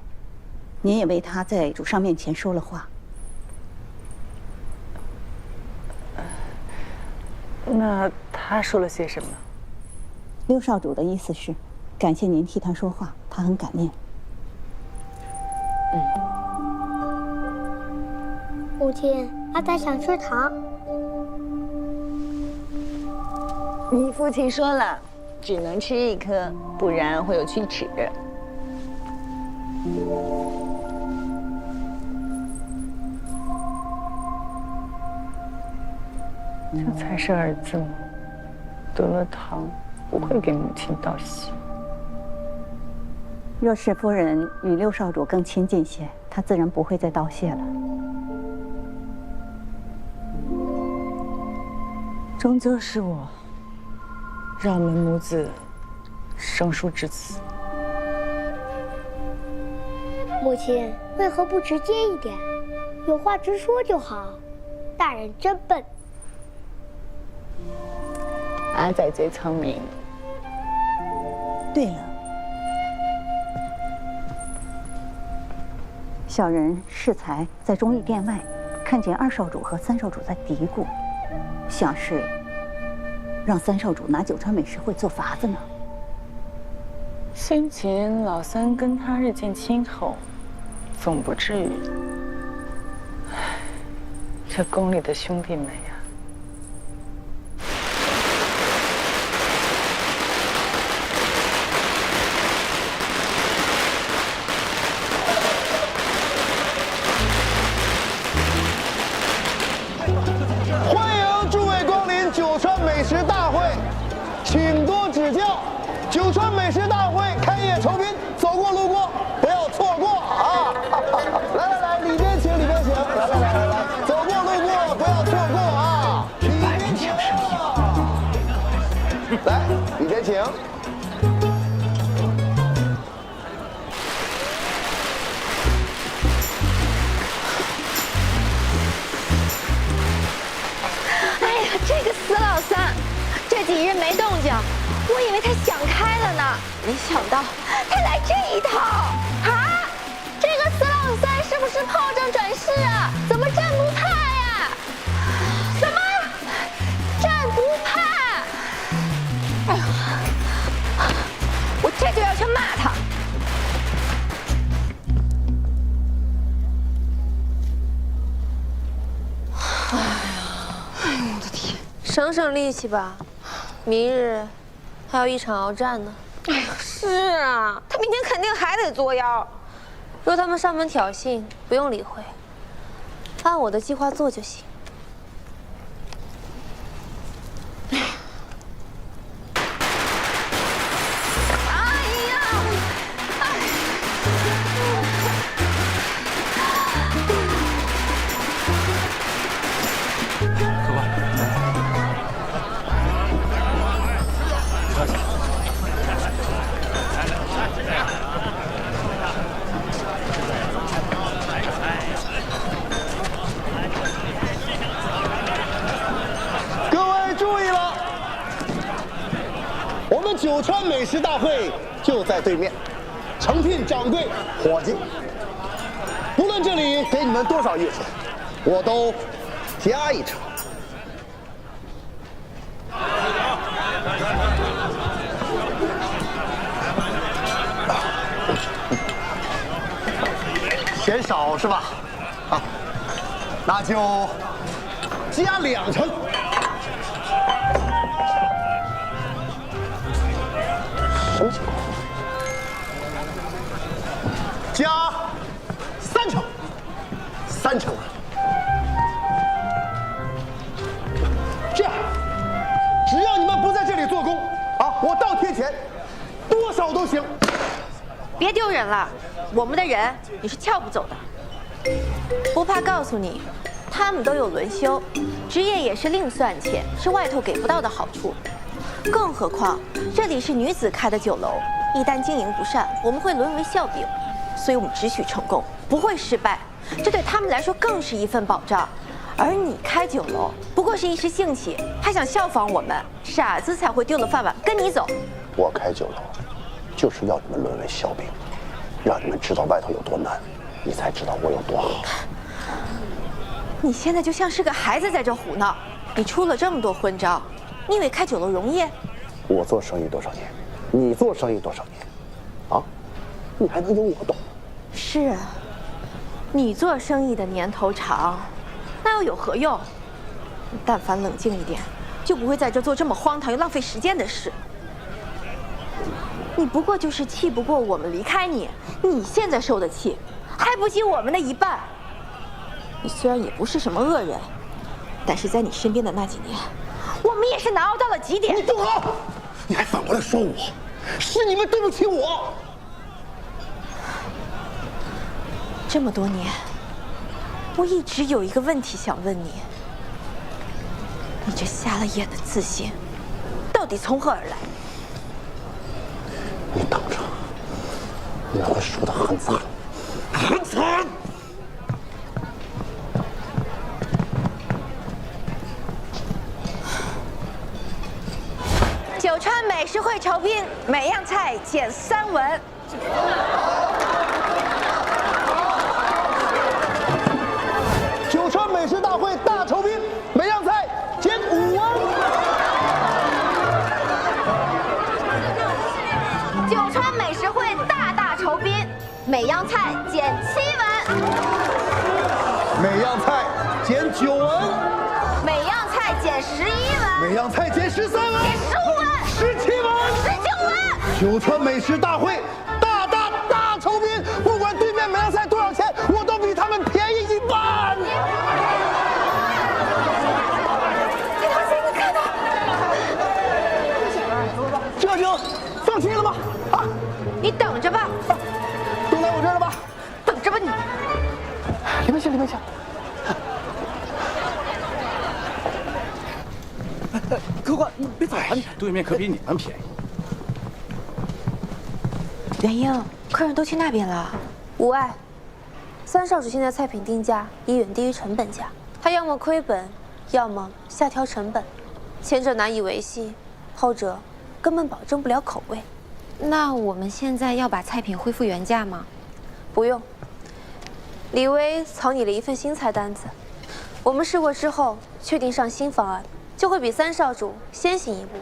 您也为他在主上面前说了话。那他说了些什么？六少主的意思是，感谢您替他说话，他很感念。母亲，阿呆想吃糖。你父亲说了，只能吃1颗，不然会有龋齿。这才是儿子吗？得了糖，不会给母亲道谢。若是夫人与六少主更亲近些，他自然不会再道谢了。终究是我让我们母子生疏至此。母亲为何不直接一点？有话直说就好。大人真笨。阿仔最聪明。对了，小人适才在忠义殿外看见2少主和3少主在嘀咕，想是让3少主拿九川美食会做法子呢。先前老三跟他日渐亲厚，总不至于。唉，这宫里的兄弟们呀。欢迎诸位光临九川美食大会，请多指教。九川美食大会开业酬宾，走过路过不要错过啊！来，里边请，里边请，来，走过路过不要错过啊！里边请，来，里边请。这个死老三，这几日没动静，我以为他想开了呢，没想到他来这一套啊！这个死老三是不是炮仗转世啊？怎么战不怕呀？什么？战不怕？哎呦，我这就要去骂他！省省力气吧，明日还有一场鏖战呢。哎呀，是啊，他明天肯定还得作妖。若他们上门挑衅，不用理会，按我的计划做就行。九川美食大会就在对面，诚聘掌柜、伙计，不论这里给你们多少银子，我都加一成。嫌少是吧？啊，那就加2成。什么情况？加3成，3成啊！这样，只要你们不在这里做工啊，我倒贴钱，多少都行。别丢人了，我们的人你是撬不走的。不怕告诉你，他们都有轮休，职业也是另算钱，是外头给不到的好处。更何况这里是女子开的酒楼，一旦经营不善，我们会沦为笑柄。所以我们只许成功，不会失败，这对他们来说更是一份保障。而你开酒楼不过是一时兴起，还想效仿我们，傻子才会丢了饭碗跟你走。我开酒楼，就是要你们沦为笑柄，让你们知道外头有多难，你才知道我有多好。你现在就像是个孩子在这胡闹，你出了这么多昏招，你以为开酒楼容易？我做生意多少年，你做生意多少年，啊？你还能有我懂？是啊，你做生意的年头长，那又有何用？你但凡冷静一点，就不会在这做这么荒唐又浪费时间的事。你不过就是气不过我们离开你，你现在受的气还不及我们的一半。你虽然也不是什么恶人，但是在你身边的那几年，我们也是难熬到了极点。你不好，你还反过来说我，是你们对不起我。这么多年，我一直有一个问题想问你：你这瞎了眼的自信，到底从何而来？你等着，你会输得很惨，很惨。九川美食会酬宾，每样菜减3文。九川美食大会大酬宾，每样菜减5文。九川美食会大酬宾，每样菜减7文。每样菜减9文。每样菜减11文。每样菜减13文。减15文。17文。19文。九川美食大会大酬宾，不管对面每样菜多少钱，我都比他们便宜1半。这就放弃了吗？啊！你等着吧，都来我这儿了吧？等着吧你。里面请，里面请。客官，你别走啊！你对面可比你们便宜。元英，客人都去那边了。无碍。三少主现在菜品定价已远低于成本价，他要么亏本，要么下调成本，前者难以维系，后者根本保证不了口味。那我们现在要把菜品恢复原价吗？不用。李威草拟了一份新菜单子，我们试过之后，确定上新方案，就会比三少主先行一步。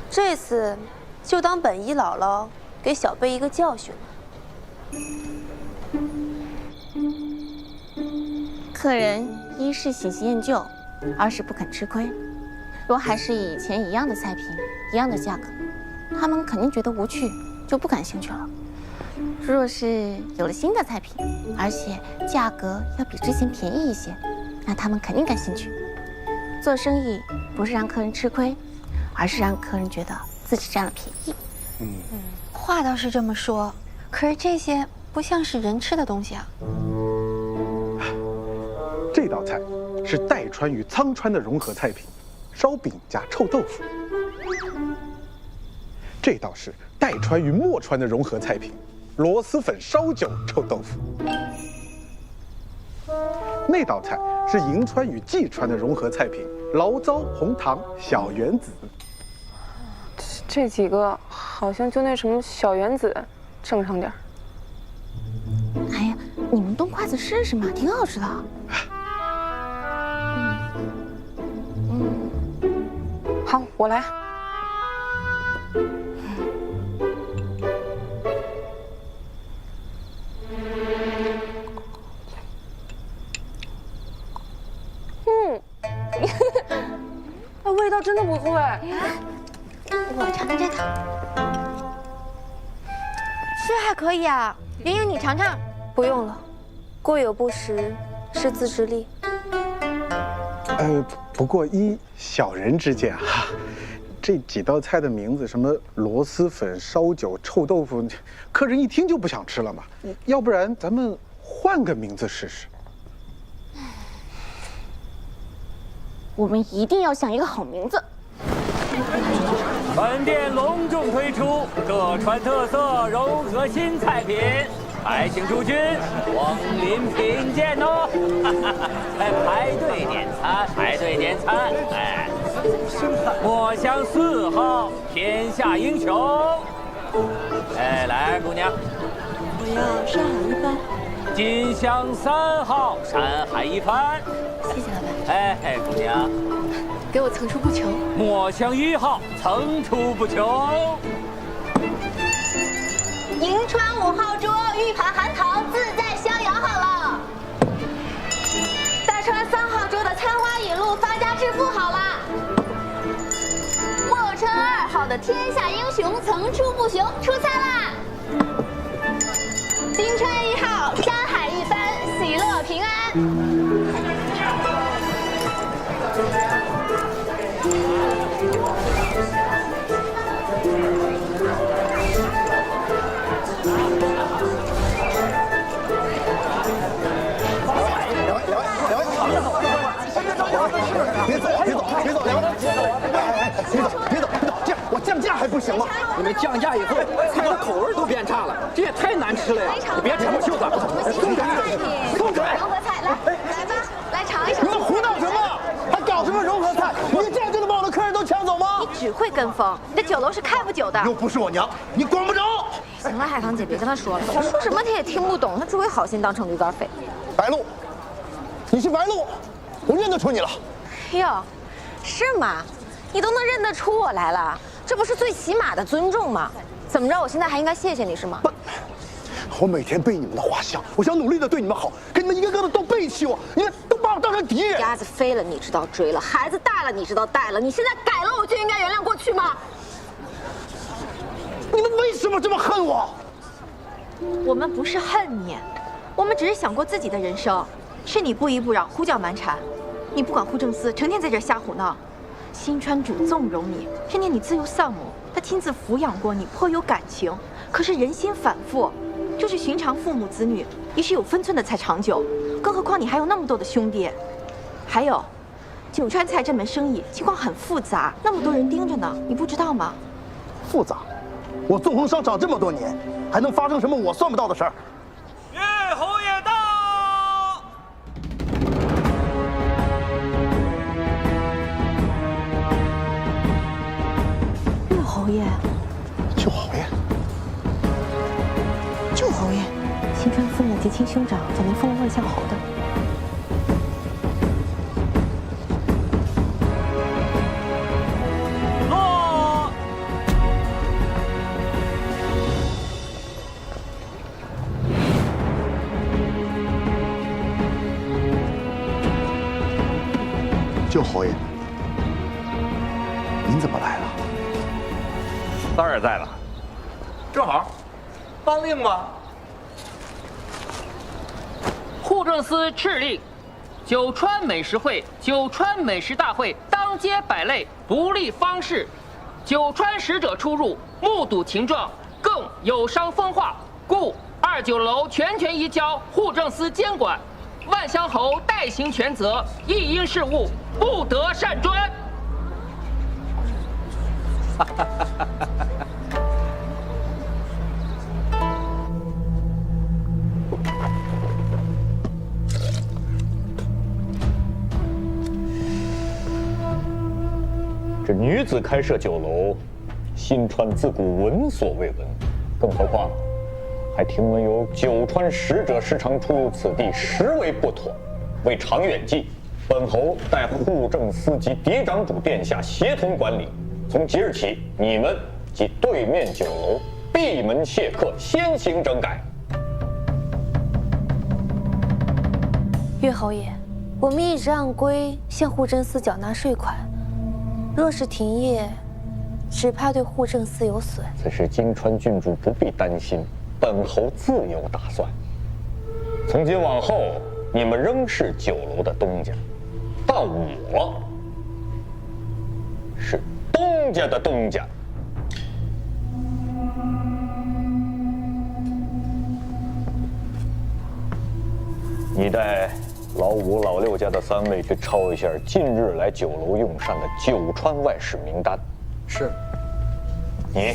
这次就当本姨姥姥给小贝一个教训了。客人一是喜新厌旧，二是不肯吃亏。若还是以前一样的菜品，一样的价格，他们肯定觉得无趣，就不感兴趣了。若是有了新的菜品，而且价格要比之前便宜一些，那他们肯定感兴趣。做生意不是让客人吃亏，而是让客人觉得自己占了便宜。话倒是这么说，可是这些不像是人吃的东西啊。这道菜是代川与苍川的融合菜品，烧饼加臭豆腐。这道是代川与墨川的融合菜品，螺蛳粉烧酒臭豆腐。那道菜是银川与济川的融合菜品，醪糟红糖小圆子。这几个好像就那什么小圆子正常点儿。哎呀，你们动筷子试试嘛，挺好吃的。好，我来。味道真的不错哎。我尝尝这个，是还可以啊。莹莹，你尝尝。不用了，过犹不食，是自制力。不过依小人之见哈，这几道菜的名字，什么螺蛳粉、烧酒、臭豆腐，客人一听就不想吃了嘛。要不然咱们换个名字试试。我们一定要想一个好名字。本店隆重推出各川特色融合新菜品，还请诸君光临品鉴哦！排队点餐，排队点餐！哎，墨香4号天下英雄。哎，来，姑娘，我要山海一番。金香3号山海一番。谢谢老板。哎，姑娘。给我层出不穷。墨香1号层出不穷。银川5号桌玉盘含糖自在逍遥好了。大川3号桌的餐花引路发家致富好啦。墨川2号的天下英雄层出不穷出菜啦。金川1号山海一番喜乐平安。别走，这样我降价还不行吗？你们降价以后，菜的口味都变差了，这也太难吃了呀！你别扯我袖子，松嘴！融合菜，来吧，来尝一尝。你们胡闹什么？还搞什么融合菜？你这样就能把我的客人都抢走吗？你只会跟风，你的酒楼是开不久的。又不是我娘，你管不着。行了，海棠姐，别跟他说了，他说什么他也听不懂，他只会好心当成驴肝肺。白鹿，你是白鹿，我认得出你了。哟，是吗？你都能认得出我来了，这不是最起码的尊重吗？怎么着，我现在还应该谢谢你是吗？我每天背你们的画像，我想努力的对你们好，可你们一个个的都背弃我，你们都把我当成敌人。鸭子飞了你知道追了，孩子大了你知道带了，你现在改了我就应该原谅过去吗？你们为什么这么恨我？我们不是恨你，我们只是想过自己的人生。是你不依不饶，胡搅蛮缠，你不管护正司，成天在这瞎胡闹。新川主纵容你，认定你自幼丧母，他亲自抚养过你，颇有感情。可是人心反复，就是寻常父母子女，也是有分寸的才长久。更何况你还有那么多的兄弟，还有，九川菜这门生意情况很复杂，那么多人盯着呢，你不知道吗？复杂？我纵横商场这么多年，还能发生什么我算不到的事儿？岳侯爷到。岳侯爷，舅侯爷，舅侯爷，新川夫人及亲兄长找您封了魏相侯的。舅侯爷，您怎么来了？三儿也在呢，正好，颁令吧。户政司敕令，九川美食会、九川美食大会当街摆类，不立方式，九川使者出入，目睹情状，更有伤风化，故2酒楼全移交户政司监管。万乡侯代行全责，一应事务，不得擅专。这女子开设酒楼，新川自古闻所未闻，更何况还听闻有九川使者时常出入此地，实为不妥。为长远计，本侯待户政司及嫡长主殿下协同管理。从即日起，你们及对面酒楼闭门谢客，先行整改。岳侯爷，我们一直按规向户政司缴纳税款，若是停业，只怕对户政司有损。此事金川郡主不必担心，本侯自有打算。从今往后，你们仍是酒楼的东家，但我是东家的东家。你带老五、老六家的3位去抄一下近日来酒楼用膳的九川外使名单。是。你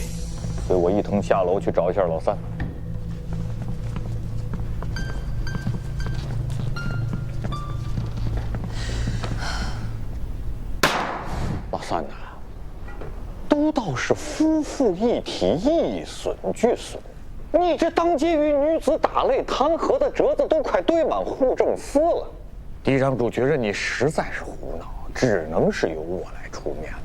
随我一同下楼去找一下老三。老三呐，都道是夫妇一体，一损俱损。你这当街与女子打擂弹劾的折子都快堆满户政司了，嫡长主觉着你实在是胡闹，只能是由我来出面了。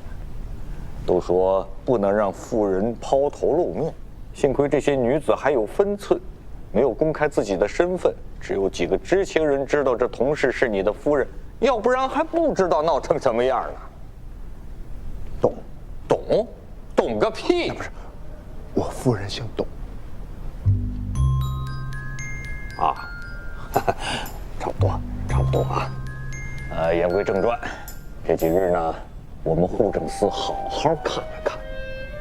都说不能让妇人抛头露面，幸亏这些女子还有分寸，没有公开自己的身份，只有几个知情人知道这同事是你的夫人，要不然还不知道闹成什么样呢。懂个屁！不是，我夫人姓董。啊，差不多啊。言归正传，这几日呢，我们户政司好好看了看。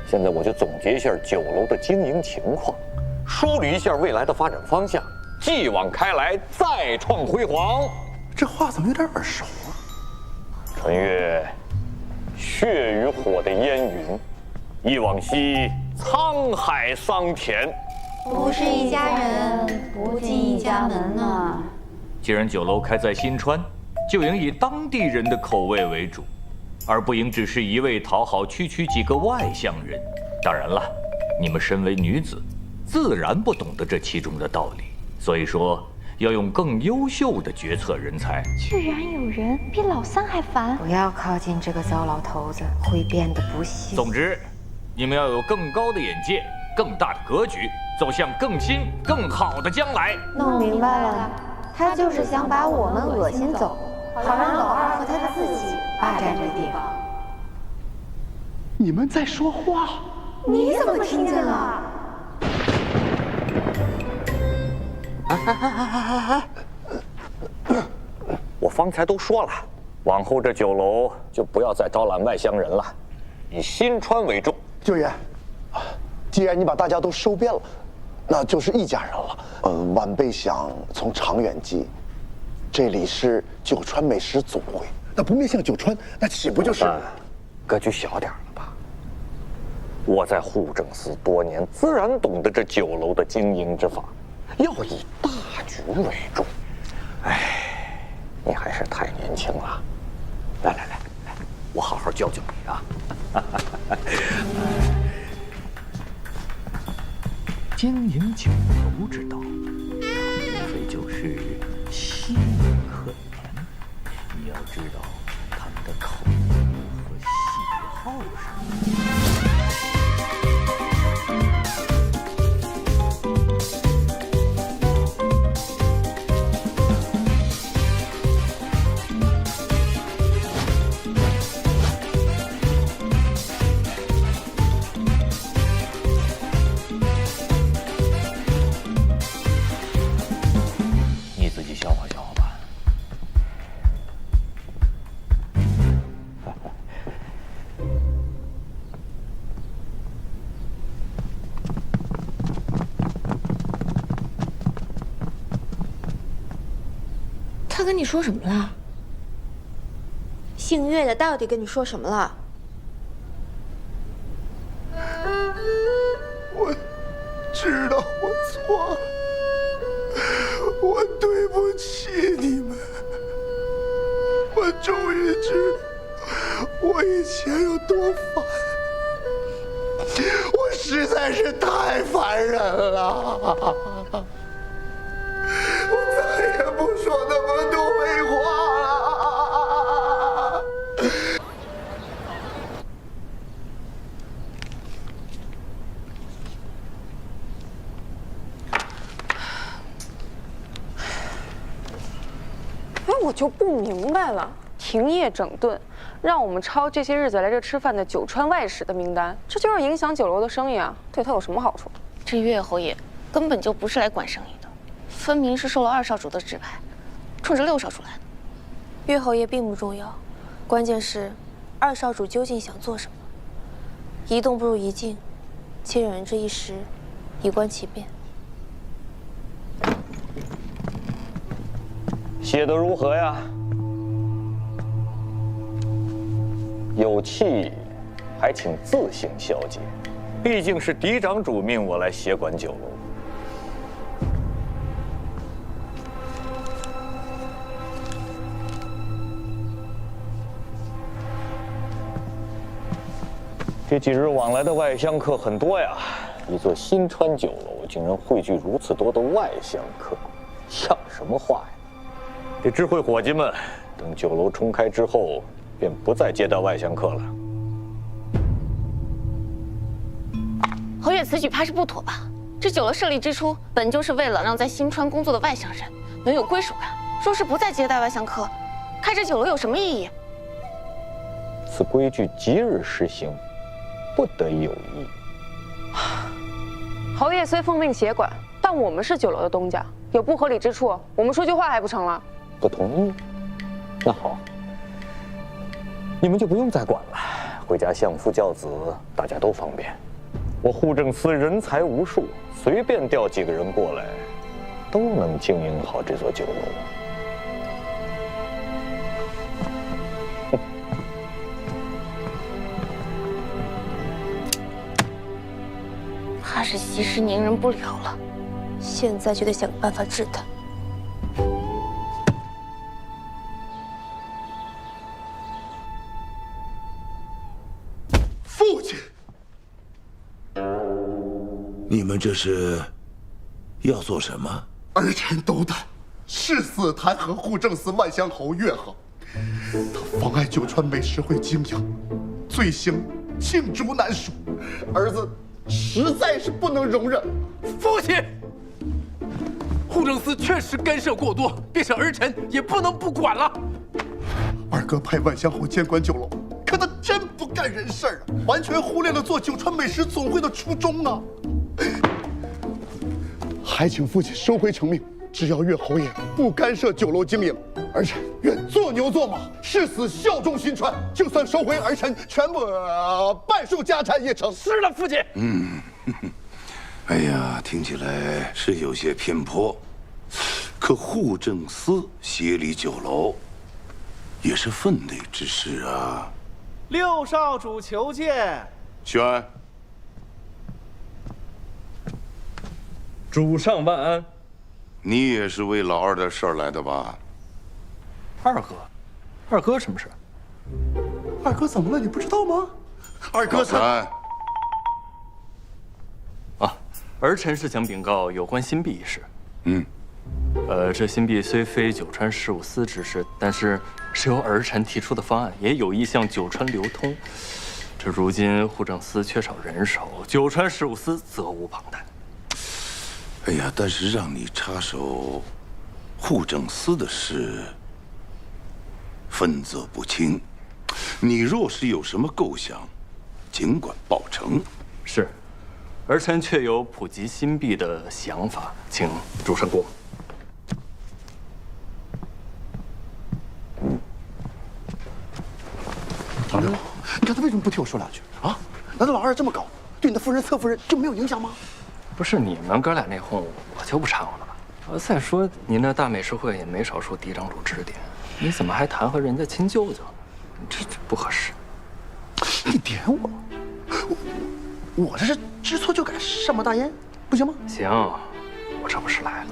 现在我就总结一下酒楼的经营情况，梳理一下未来的发展方向，继往开来，再创辉煌。这话怎么有点耳熟啊？传阅血与火的烟云，忆往昔沧海桑田。不是一家人，不进一家门啊。既然酒楼开在新川，就应以当地人的口味为主，而不应只是一味讨好区区几个外乡人。当然了，你们身为女子，自然不懂得这其中的道理。所以说，要用更优秀的决策人才。居然有人比老三还烦！不要靠近这个糟老头子，会变得不幸。总之，你们要有更高的眼界，更大的格局，走向更新、更好的将来。弄明白了，他就是想把我们恶心走，好让老二和他自己霸占这地方。你们在说话？你怎么听见了？我方才都说了，往后这酒楼就不要再招揽外乡人了，以新川为重。舅爷，既然你把大家都收编了，那就是一家人了。晚辈想从长远计，这里是九川美食总会，那不面向九川，那岂不就是格局小点了吧？我在户政司多年，自然懂得这酒楼的经营之法，要以大局为重。哎，你还是太年轻了。来，我好好教教你啊。经营酒楼之道，无非就是细腻可言。你要知道他们的口味和喜好是什么。他跟你说什么了？姓岳的到底跟你说什么了？我知道我错了，我对不起你们。我终于知道我以前有多烦。我实在是太烦人了。我再也不说那么多废话了。哎，我就不明白了，停业整顿，让我们抄这些日子来这吃饭的九川外使的名单，这就是影响酒楼的生意啊！对他有什么好处？这岳侯爷根本就不是来管生意的，分明是受了二少主的指派，冲着六少主来的。岳侯爷并不重要，关键是二少主究竟想做什么？一动不如一静，且忍这一时，以观其变。写得如何呀？有气，还请自行消解。毕竟是嫡长主命我来协管酒楼。这几日往来的外乡客很多呀，一座新川酒楼竟然汇聚如此多的外乡客，像什么话呀？得知会伙计们，等酒楼重开之后，便不再接待外乡客了。侯爷此举怕是不妥吧？这酒楼设立之初，本就是为了让在新川工作的外乡人能有归属感。若是不再接待外乡客，开这酒楼有什么意义？此规矩即日实行，不得有异。侯爷虽奉命协管，但我们是酒楼的东家，有不合理之处，我们说句话还不成了？不同意？那好，你们就不用再管了，回家相夫教子，大家都方便。我户政司人才无数，随便调几个人过来，都能经营好这座酒楼。怕是息事宁人不了了。现在就得想个办法治他。父亲，你们这是要做什么？儿臣斗胆誓死弹劾户政司万乡侯岳侯，他妨碍九川美食会经营，罪行罄竹难书，儿子实在是不能容忍。父亲，户政司确实干涉过多，便是儿臣也不能不管了。二哥派万乡侯监管酒楼，可他真不干人事啊，完全忽略了做九川美食总会的初衷啊！还请父亲收回成命，只要岳侯爷不干涉酒楼经营，儿臣愿做牛做马，誓死效忠新川。就算收回儿臣全部半数家产也成。是的，父亲。哎呀，听起来是有些偏颇，可户政司协理酒楼，也是分内之事啊。六少主求见。宣。主上万安。你也是为老二的事儿来的吧？二哥什么事？二哥怎么了？你不知道吗？二哥他……儿臣是想禀告有关新币一事。这新币虽非九川事务司之事，但是由儿臣提出的方案，也有意向九川流通。这如今户政司缺少人手，九川事务司责无旁贷。哎呀，但是让你插手户政司的事，分责不清。你若是有什么构想，尽管报呈。是。儿臣确有普及新币的想法，请主上过目。老刘，你看他为什么不替我说两句啊？难道老二这么搞，对你的夫人侧夫人就没有影响吗？不是你们哥俩那哄，我就不掺和了吧。再说您那大美食会也没少受嫡长主指点，你怎么还弹劾人家亲舅舅呢？这不合适。你点我，我这是知错就改，善莫大焉，不行吗？行，我这不是来了。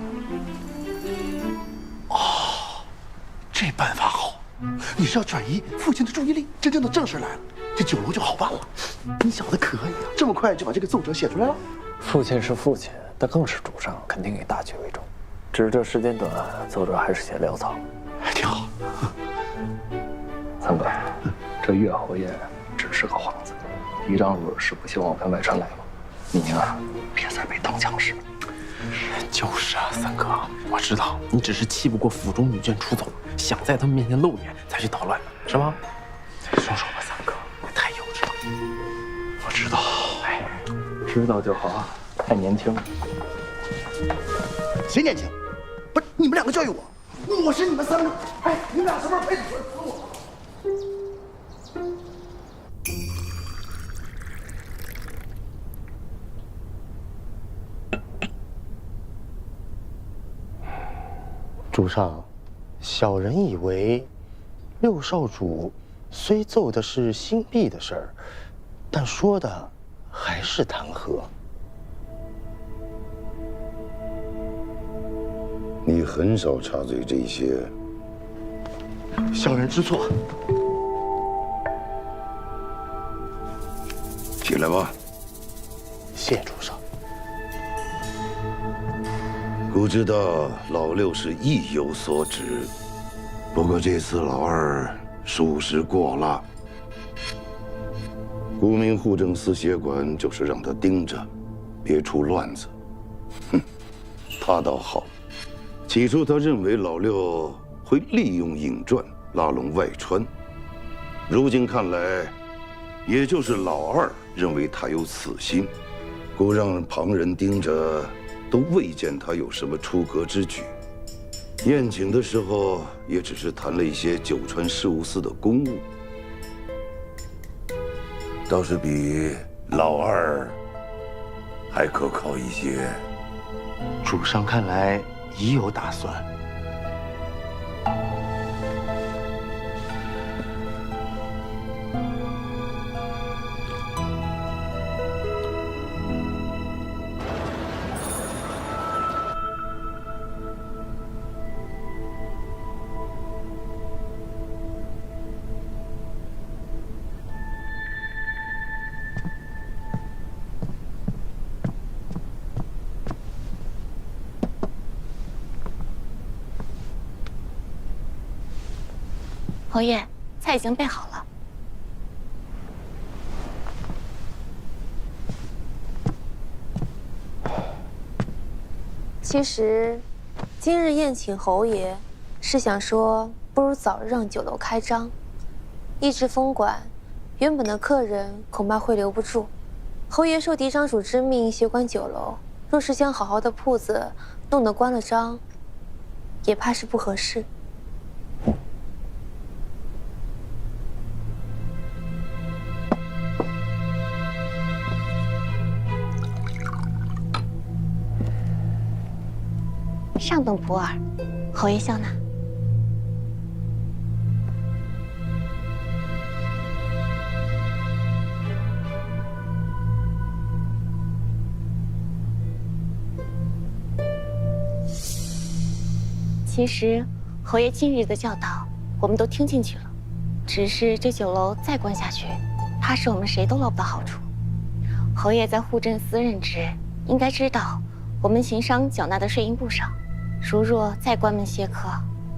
哦，这办法好，你是要转移父亲的注意力，真正的正事来了。这酒楼就好办了。你小子可以啊，这么快就把这个奏折写出来了。父亲是父亲，但更是主上，肯定以大局为重。只是这时间短，奏折还是写潦草。挺好。三哥，这岳侯爷只是个幌子，嫡长主是不希望我跟外传来吗？你呀，别再被当枪使了。就是啊，三哥，我知道你只是气不过府中女眷出走，想在他们面前露脸才去捣乱的，是吗？说说吧，三哥，你太幼稚了。我知道，哎，知道就好，太年轻了。谁年轻？不是你们两个教育我，我是你们三个。哎，你们俩什么时候配合我？主上，小人以为六少主虽奏的是新币的事儿，但说的还是弹劾。你很少插嘴这些。小人知错。起来吧。谢主上。กู知道老六是意有所指，不过这次老二属实过了。顾明户政司协管就是让他盯着，别出乱子。哼，他倒好，起初他认为老六会利用颍传拉拢外川，如今看来，也就是老二认为他有此心，故让旁人盯着。都未见他有什么出格之举。宴请的时候，也只是谈了一些九川事务司的公务，倒是比老二还可靠一些。主上看来已有打算。侯爷，菜已经备好了。其实，今日宴请侯爷，是想说，不如早日让酒楼开张。一直封馆，原本的客人恐怕会留不住。侯爷受嫡长主之命协管酒楼，若是将好好的铺子弄得关了张，也怕是不合适。上等普洱，侯爷笑纳。其实，侯爷近日的教导，我们都听进去了。只是这酒楼再关下去，怕是我们谁都捞不到好处。侯爷在户政司任职，应该知道我们行商缴纳的税银不少。如若再关门歇客，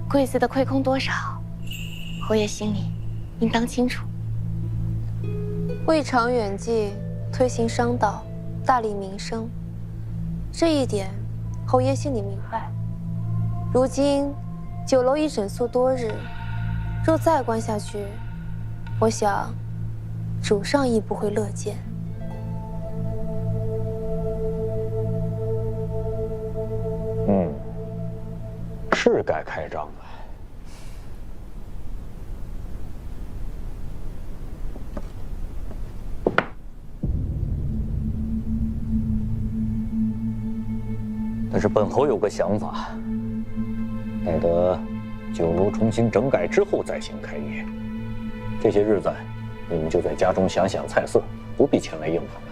贵司的亏空多少，侯爷心里应当清楚。为长远计，推行商道，大利民生，这一点侯爷心里明白。如今酒楼已整肃多日，若再关下去，我想主上亦不会乐见。是该开张了。但是本侯有个想法，待得酒楼重新整改之后再行开业。这些日子，你们就在家中想想菜色，不必前来应访了。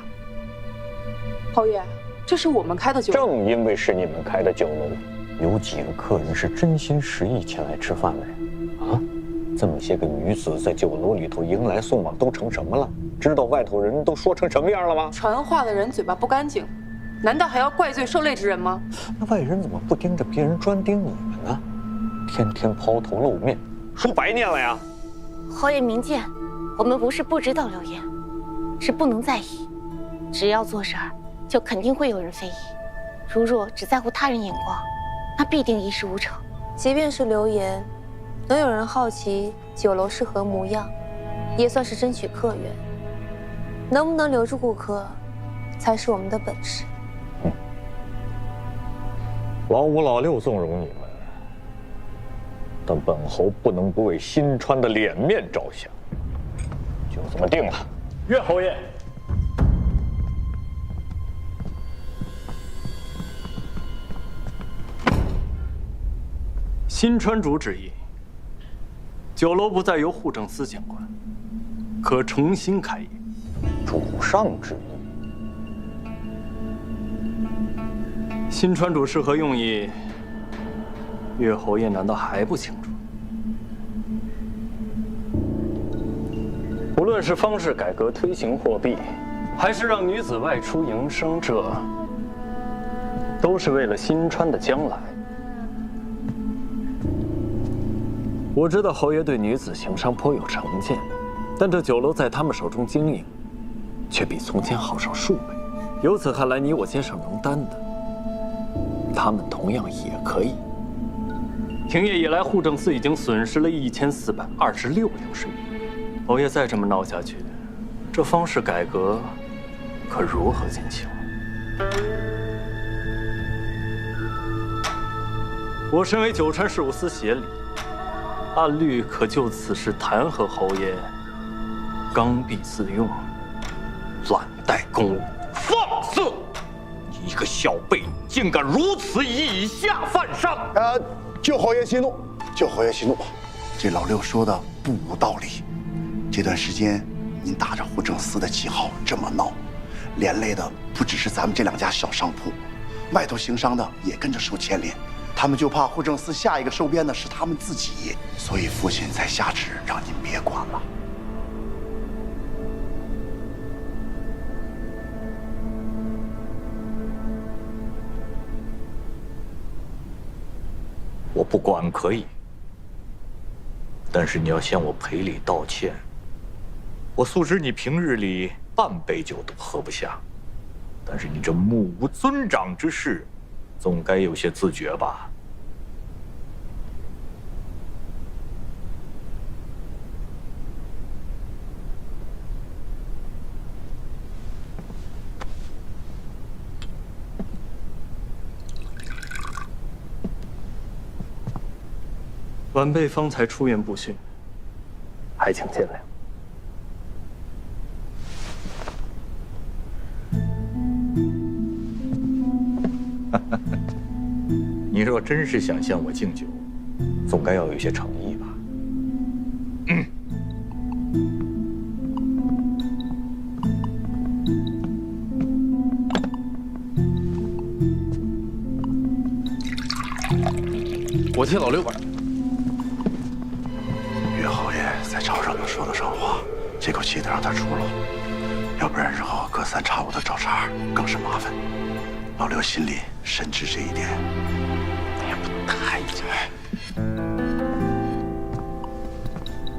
侯爷，这是我们开的酒楼。正因为是你们开的酒楼。有几个客人是真心实意前来吃饭的呀？啊，这么些个女子在酒楼里头迎来送往，都成什么了？知道外头人都说成什么样了吗？传话的人嘴巴不干净，难道还要怪罪受累之人吗？那外人怎么不盯着别人，专盯你们呢？天天抛头露面，书白念了呀！侯爷明鉴，我们不是不知道流言，是不能在意。只要做事儿，就肯定会有人非议。如若只在乎他人眼光，那必定一事无成。即便是流言，能有人好奇酒楼是何模样，也算是争取客源。能不能留住顾客，才是我们的本事。老五老六纵容你们，但本侯不能不为新川的脸面着想，就这么定了。岳侯爷。新川主旨意，酒楼不再由户政司监管，可重新开业。主上旨意。新川主是何用意？岳侯爷难道还不清楚？无论是方式改革推行货币，还是让女子外出营生，这都是为了新川的将来。我知道侯爷对女子行商颇有成见，但这酒楼在他们手中经营，却比从前好上数倍。由此看来，你我肩上能担的，他们同样也可以。停业以来，户政司已经损失了1426两税银。侯爷再这么闹下去，这方式改革可如何进行？我身为九川事务司协理，按律可就此事弹劾侯爷刚愎自用，滥怠公务。放肆！你一个小辈，竟敢如此以下犯上！救侯爷息怒，救侯爷息怒。这老六说的不无道理。这段时间您打着户政司的旗号这么闹，连累的不只是咱们这两家小商铺，外头行商的也跟着受牵连。他们就怕户政司下一个收编的是他们自己，所以父亲才下旨让您别管了。我不管可以，但是你要向我赔礼道歉。我素知你平日里半杯酒都喝不下，但是你这目无尊长之事，总该有些自觉吧？晚辈方才出院不逊，还请见谅。你若真是想向我敬酒，总该要有些诚意吧？我替老六管。岳侯爷在朝上能说得上话，这口气得让他出了，要不然日后隔三差五的找茬更是麻烦。老六心里深知这一点，也不能太急。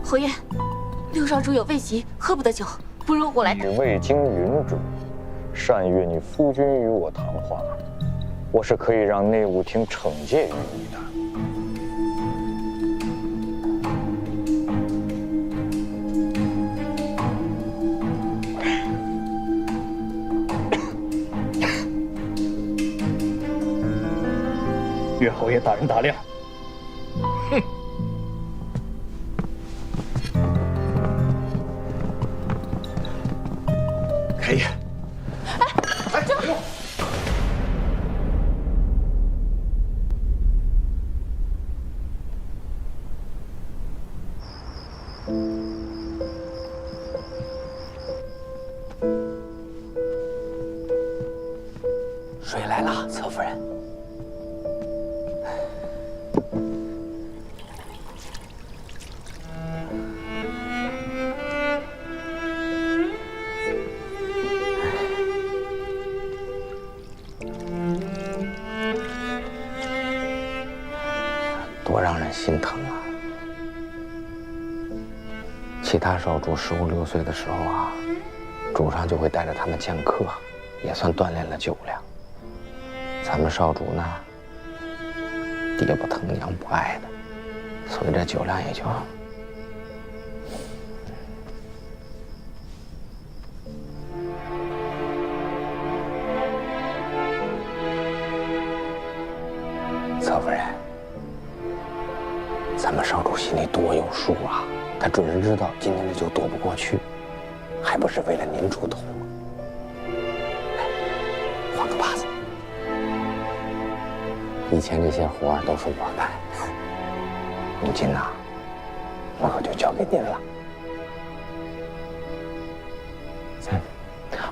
侯爷，六少主有未及，喝不得酒，不如我来。你未经允准，擅越你夫君与我谈话，我是可以让内务厅惩戒于你的。岳侯爷大人大量。哼！开业！哎，这。水来了，侧夫人。心疼啊。其他少主15、16岁的时候啊，主上就会带着他们见客，也算锻炼了酒量。咱们少主呢，爹不疼娘不爱的，所以这酒量也就……侧夫人，咱们少主心里多有数啊，他准是知道今天这酒躲不过去，还不是为了您出头吗？来，换个耙子。以前这些活都是我干，如今呐，我可就交给您了。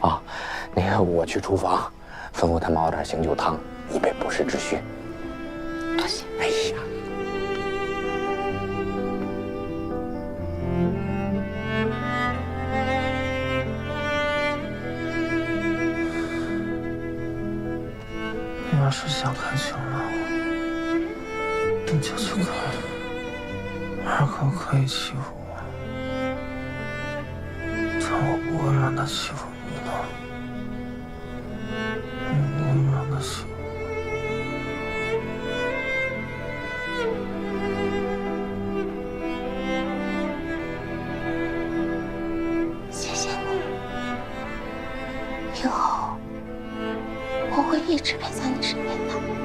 啊，那个我去厨房，吩咐他们熬点醒酒汤，以备不时之需。多谢。哎呀。你要是想看球了，你就去看。二哥可以欺负我，但我不会让他欺负你的。你不会让他欺负我。谢谢你，以后我会一直陪在你身边的。